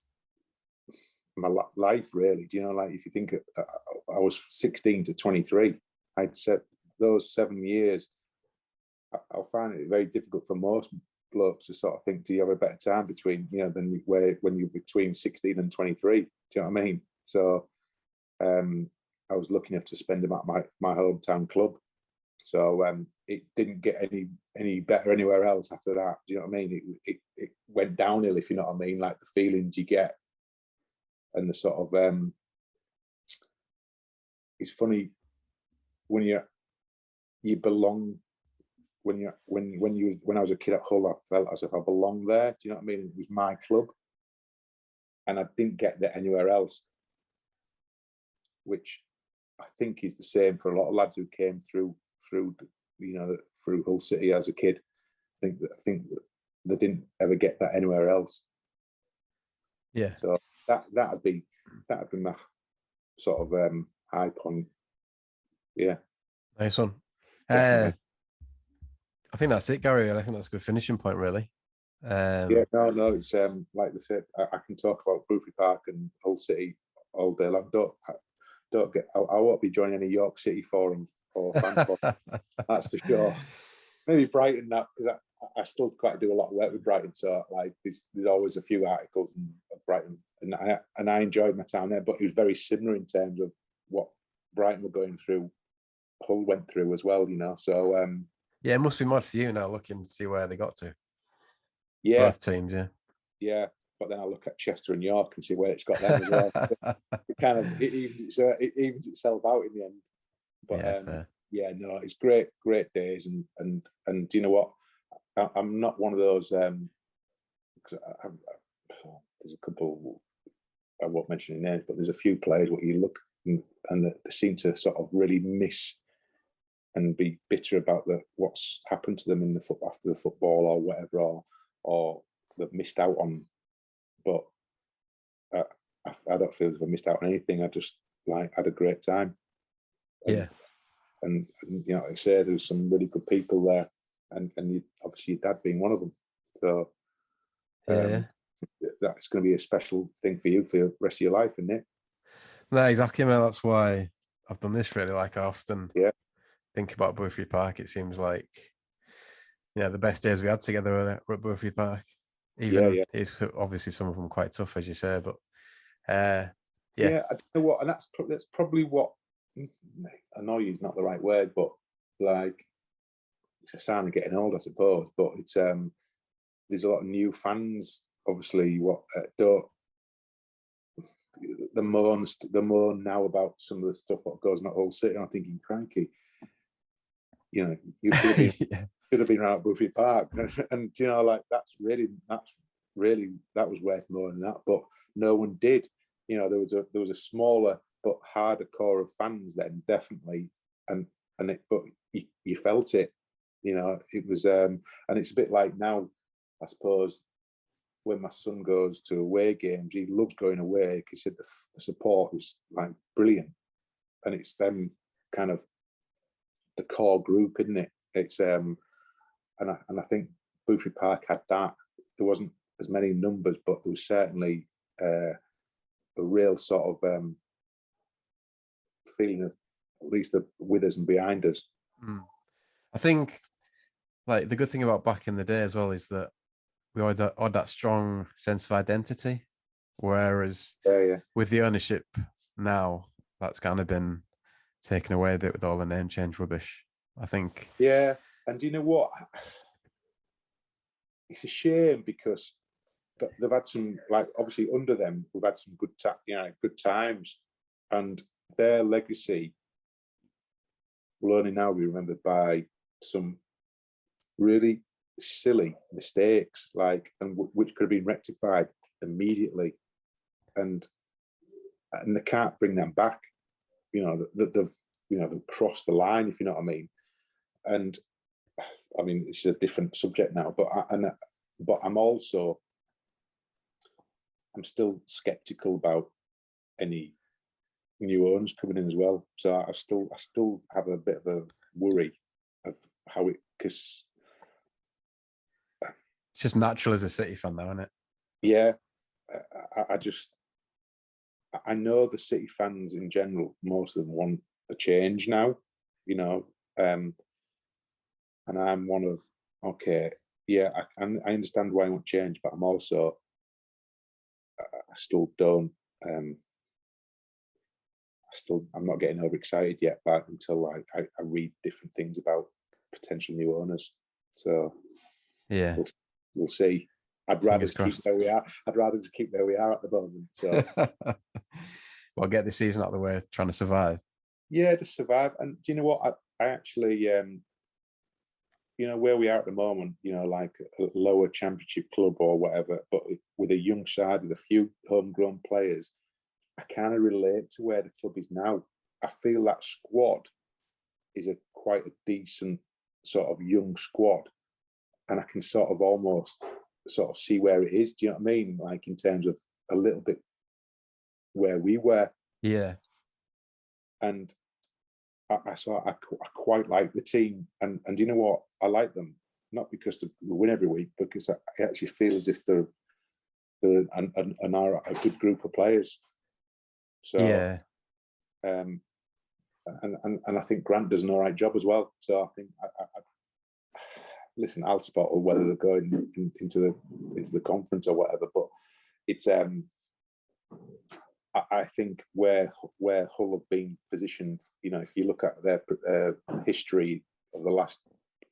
my life, really. Like, if you think I was 16 to 23, I'd said those 7 years. I'll find it very difficult for most blokes to sort of think, do you have a better time between, than when you're between 16 and 23? Do you know what I mean? So I was lucky enough to spend them at my hometown club. So it didn't get any better anywhere else after that. Do you know what I mean? It went downhill, if you know what I mean, like the feelings you get and the sort of it's funny when you belong. When I was a kid at Hull, I felt as if I belonged there. Do you know what I mean? It was my club, and I didn't get that anywhere else. Which I think is the same for a lot of lads who came through Hull City as a kid. I think that they didn't ever get that anywhere else. Yeah. So that'd be my sort of high point. Yeah. Nice one. I think that's it, Gary. I think that's a good finishing point, really. No, it's like I said, I can talk about Boothferry Park and Hull City all day long. I won't be joining any York City forum or fan forum. That's for sure. Maybe Brighton, that because I still quite do a lot of work with Brighton, so like there's always a few articles in Brighton, and I enjoyed my time there. But it was very similar in terms of what Brighton were going through, Hull went through as well, So yeah, it must be mad for you now looking to see where they got to. Yeah, both teams, yeah. But then I look at Chester and York and see where it's got them as well. it evens itself out in the end. But no, it's great days, and you know what? I'm not one of those. Because there's a couple. I won't mention any names, but there's a few players where you look and they seem to sort of really miss and be bitter about what's happened to them in the after the football or whatever, or they've missed out on. But I don't feel as if I missed out on anything. I just had a great time. And like I say, there's some really good people there, and obviously your dad being one of them. So that's going to be a special thing for you for the rest of your life, isn't it? No, exactly, man. That's why I've done this really. Like I often think about Boothferry Park. It seems like the best days we had together were at Boothferry Park. It's obviously some of them quite tough, as you say, but I don't know what, and that's probably what annoy you is not the right word, but like it's a sign of getting old, I suppose. But it's there's a lot of new fans, obviously. The moan now about some of the stuff what goes on at Hull City. I'm thinking, cranky, you should have been around Boothferry Park, and like that was worth more than that, but no one did. There was a smaller but harder core of fans then, definitely, but you felt it. It was, and it's a bit like now, I suppose, when my son goes to away games, he loves going away because the support is like brilliant, and it's them kind of the core group, isn't it? It's and I think Boothferry Park had that. There wasn't as many numbers, but there was certainly a real sort of feeling of at least the with us and behind us. I think like the good thing about back in the day as well is that we had that strong sense of identity, whereas with the ownership now, that's kind of been taken away a bit with all the name change rubbish, I think. Yeah, and you know what? It's a shame because they've had some, like, obviously under them, we've had some good times, and their legacy will only now be remembered by some really silly mistakes, which could have been rectified immediately, and they can't bring them back. They've crossed the line, if you know what I mean. And I mean, it's a different subject now, but I'm still skeptical about any new owners coming in as well. So I still have a bit of a worry of how because it's just natural as a City fan now, isn't it? Yeah, I know the City fans in general, most of them want a change now, and I'm one of, okay, yeah, I understand why I want change, but I'm also, I still don't, I'm not getting overexcited yet, but until I read different things about potential new owners. So yeah, we'll see. I'd rather keep where we are. I'd rather just keep where we are at the moment. So, well, get the season out of the way, trying to survive. Yeah, just survive. And do you know what? I actually, where we are at the moment, like a lower championship club or whatever, but with a young side with a few homegrown players, I kind of relate to where the club is now. I feel that squad is quite a decent sort of young squad, and I can sort of almost sort of see where it is. Do you know what I mean? Like in terms of a little bit where we were. Yeah. And I quite like the team, and you know what? I like them not because they win every week, because I actually feel as if they're a good group of players. So yeah, and I think Grant does an all right job as well. So I think listen, I'll spot whether they're going into the conference or whatever, but it's I think where Hull have been positioned, you know, if you look at their history of the last,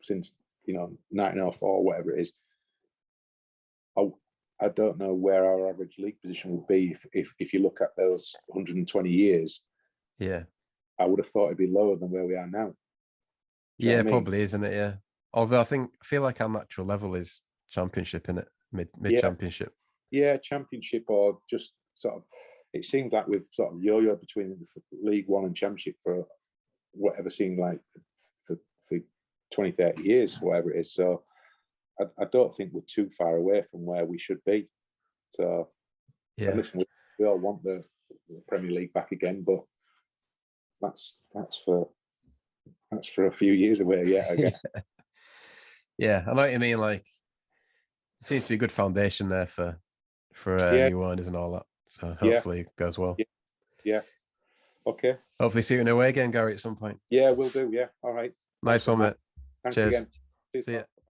since, you know, 1904, whatever it is, I don't know where our average league position would be if you look at those 120 years. Yeah. I would have thought it'd be lower than where we are now. Yeah, probably, isn't it? Yeah. Although I feel like our natural level is championship, in it, mid championship. Yeah, championship, or just sort of. It seemed like we've sort of yo-yo between League One and Championship for whatever seemed like for 20, 30 years, whatever it is. So I don't think we're too far away from where we should be. So yeah, listen, we all want the Premier League back again, but that's for a few years away yet, I guess. Yeah, I know what you mean. Like, it seems to be a good foundation there for new owners and all that. So hopefully it goes well. Yeah. Okay. Hopefully see you in away again, Gary, at some point. Yeah, we'll do. Yeah. All right. Nice one, mate. Thanks Cheers. again. See ya.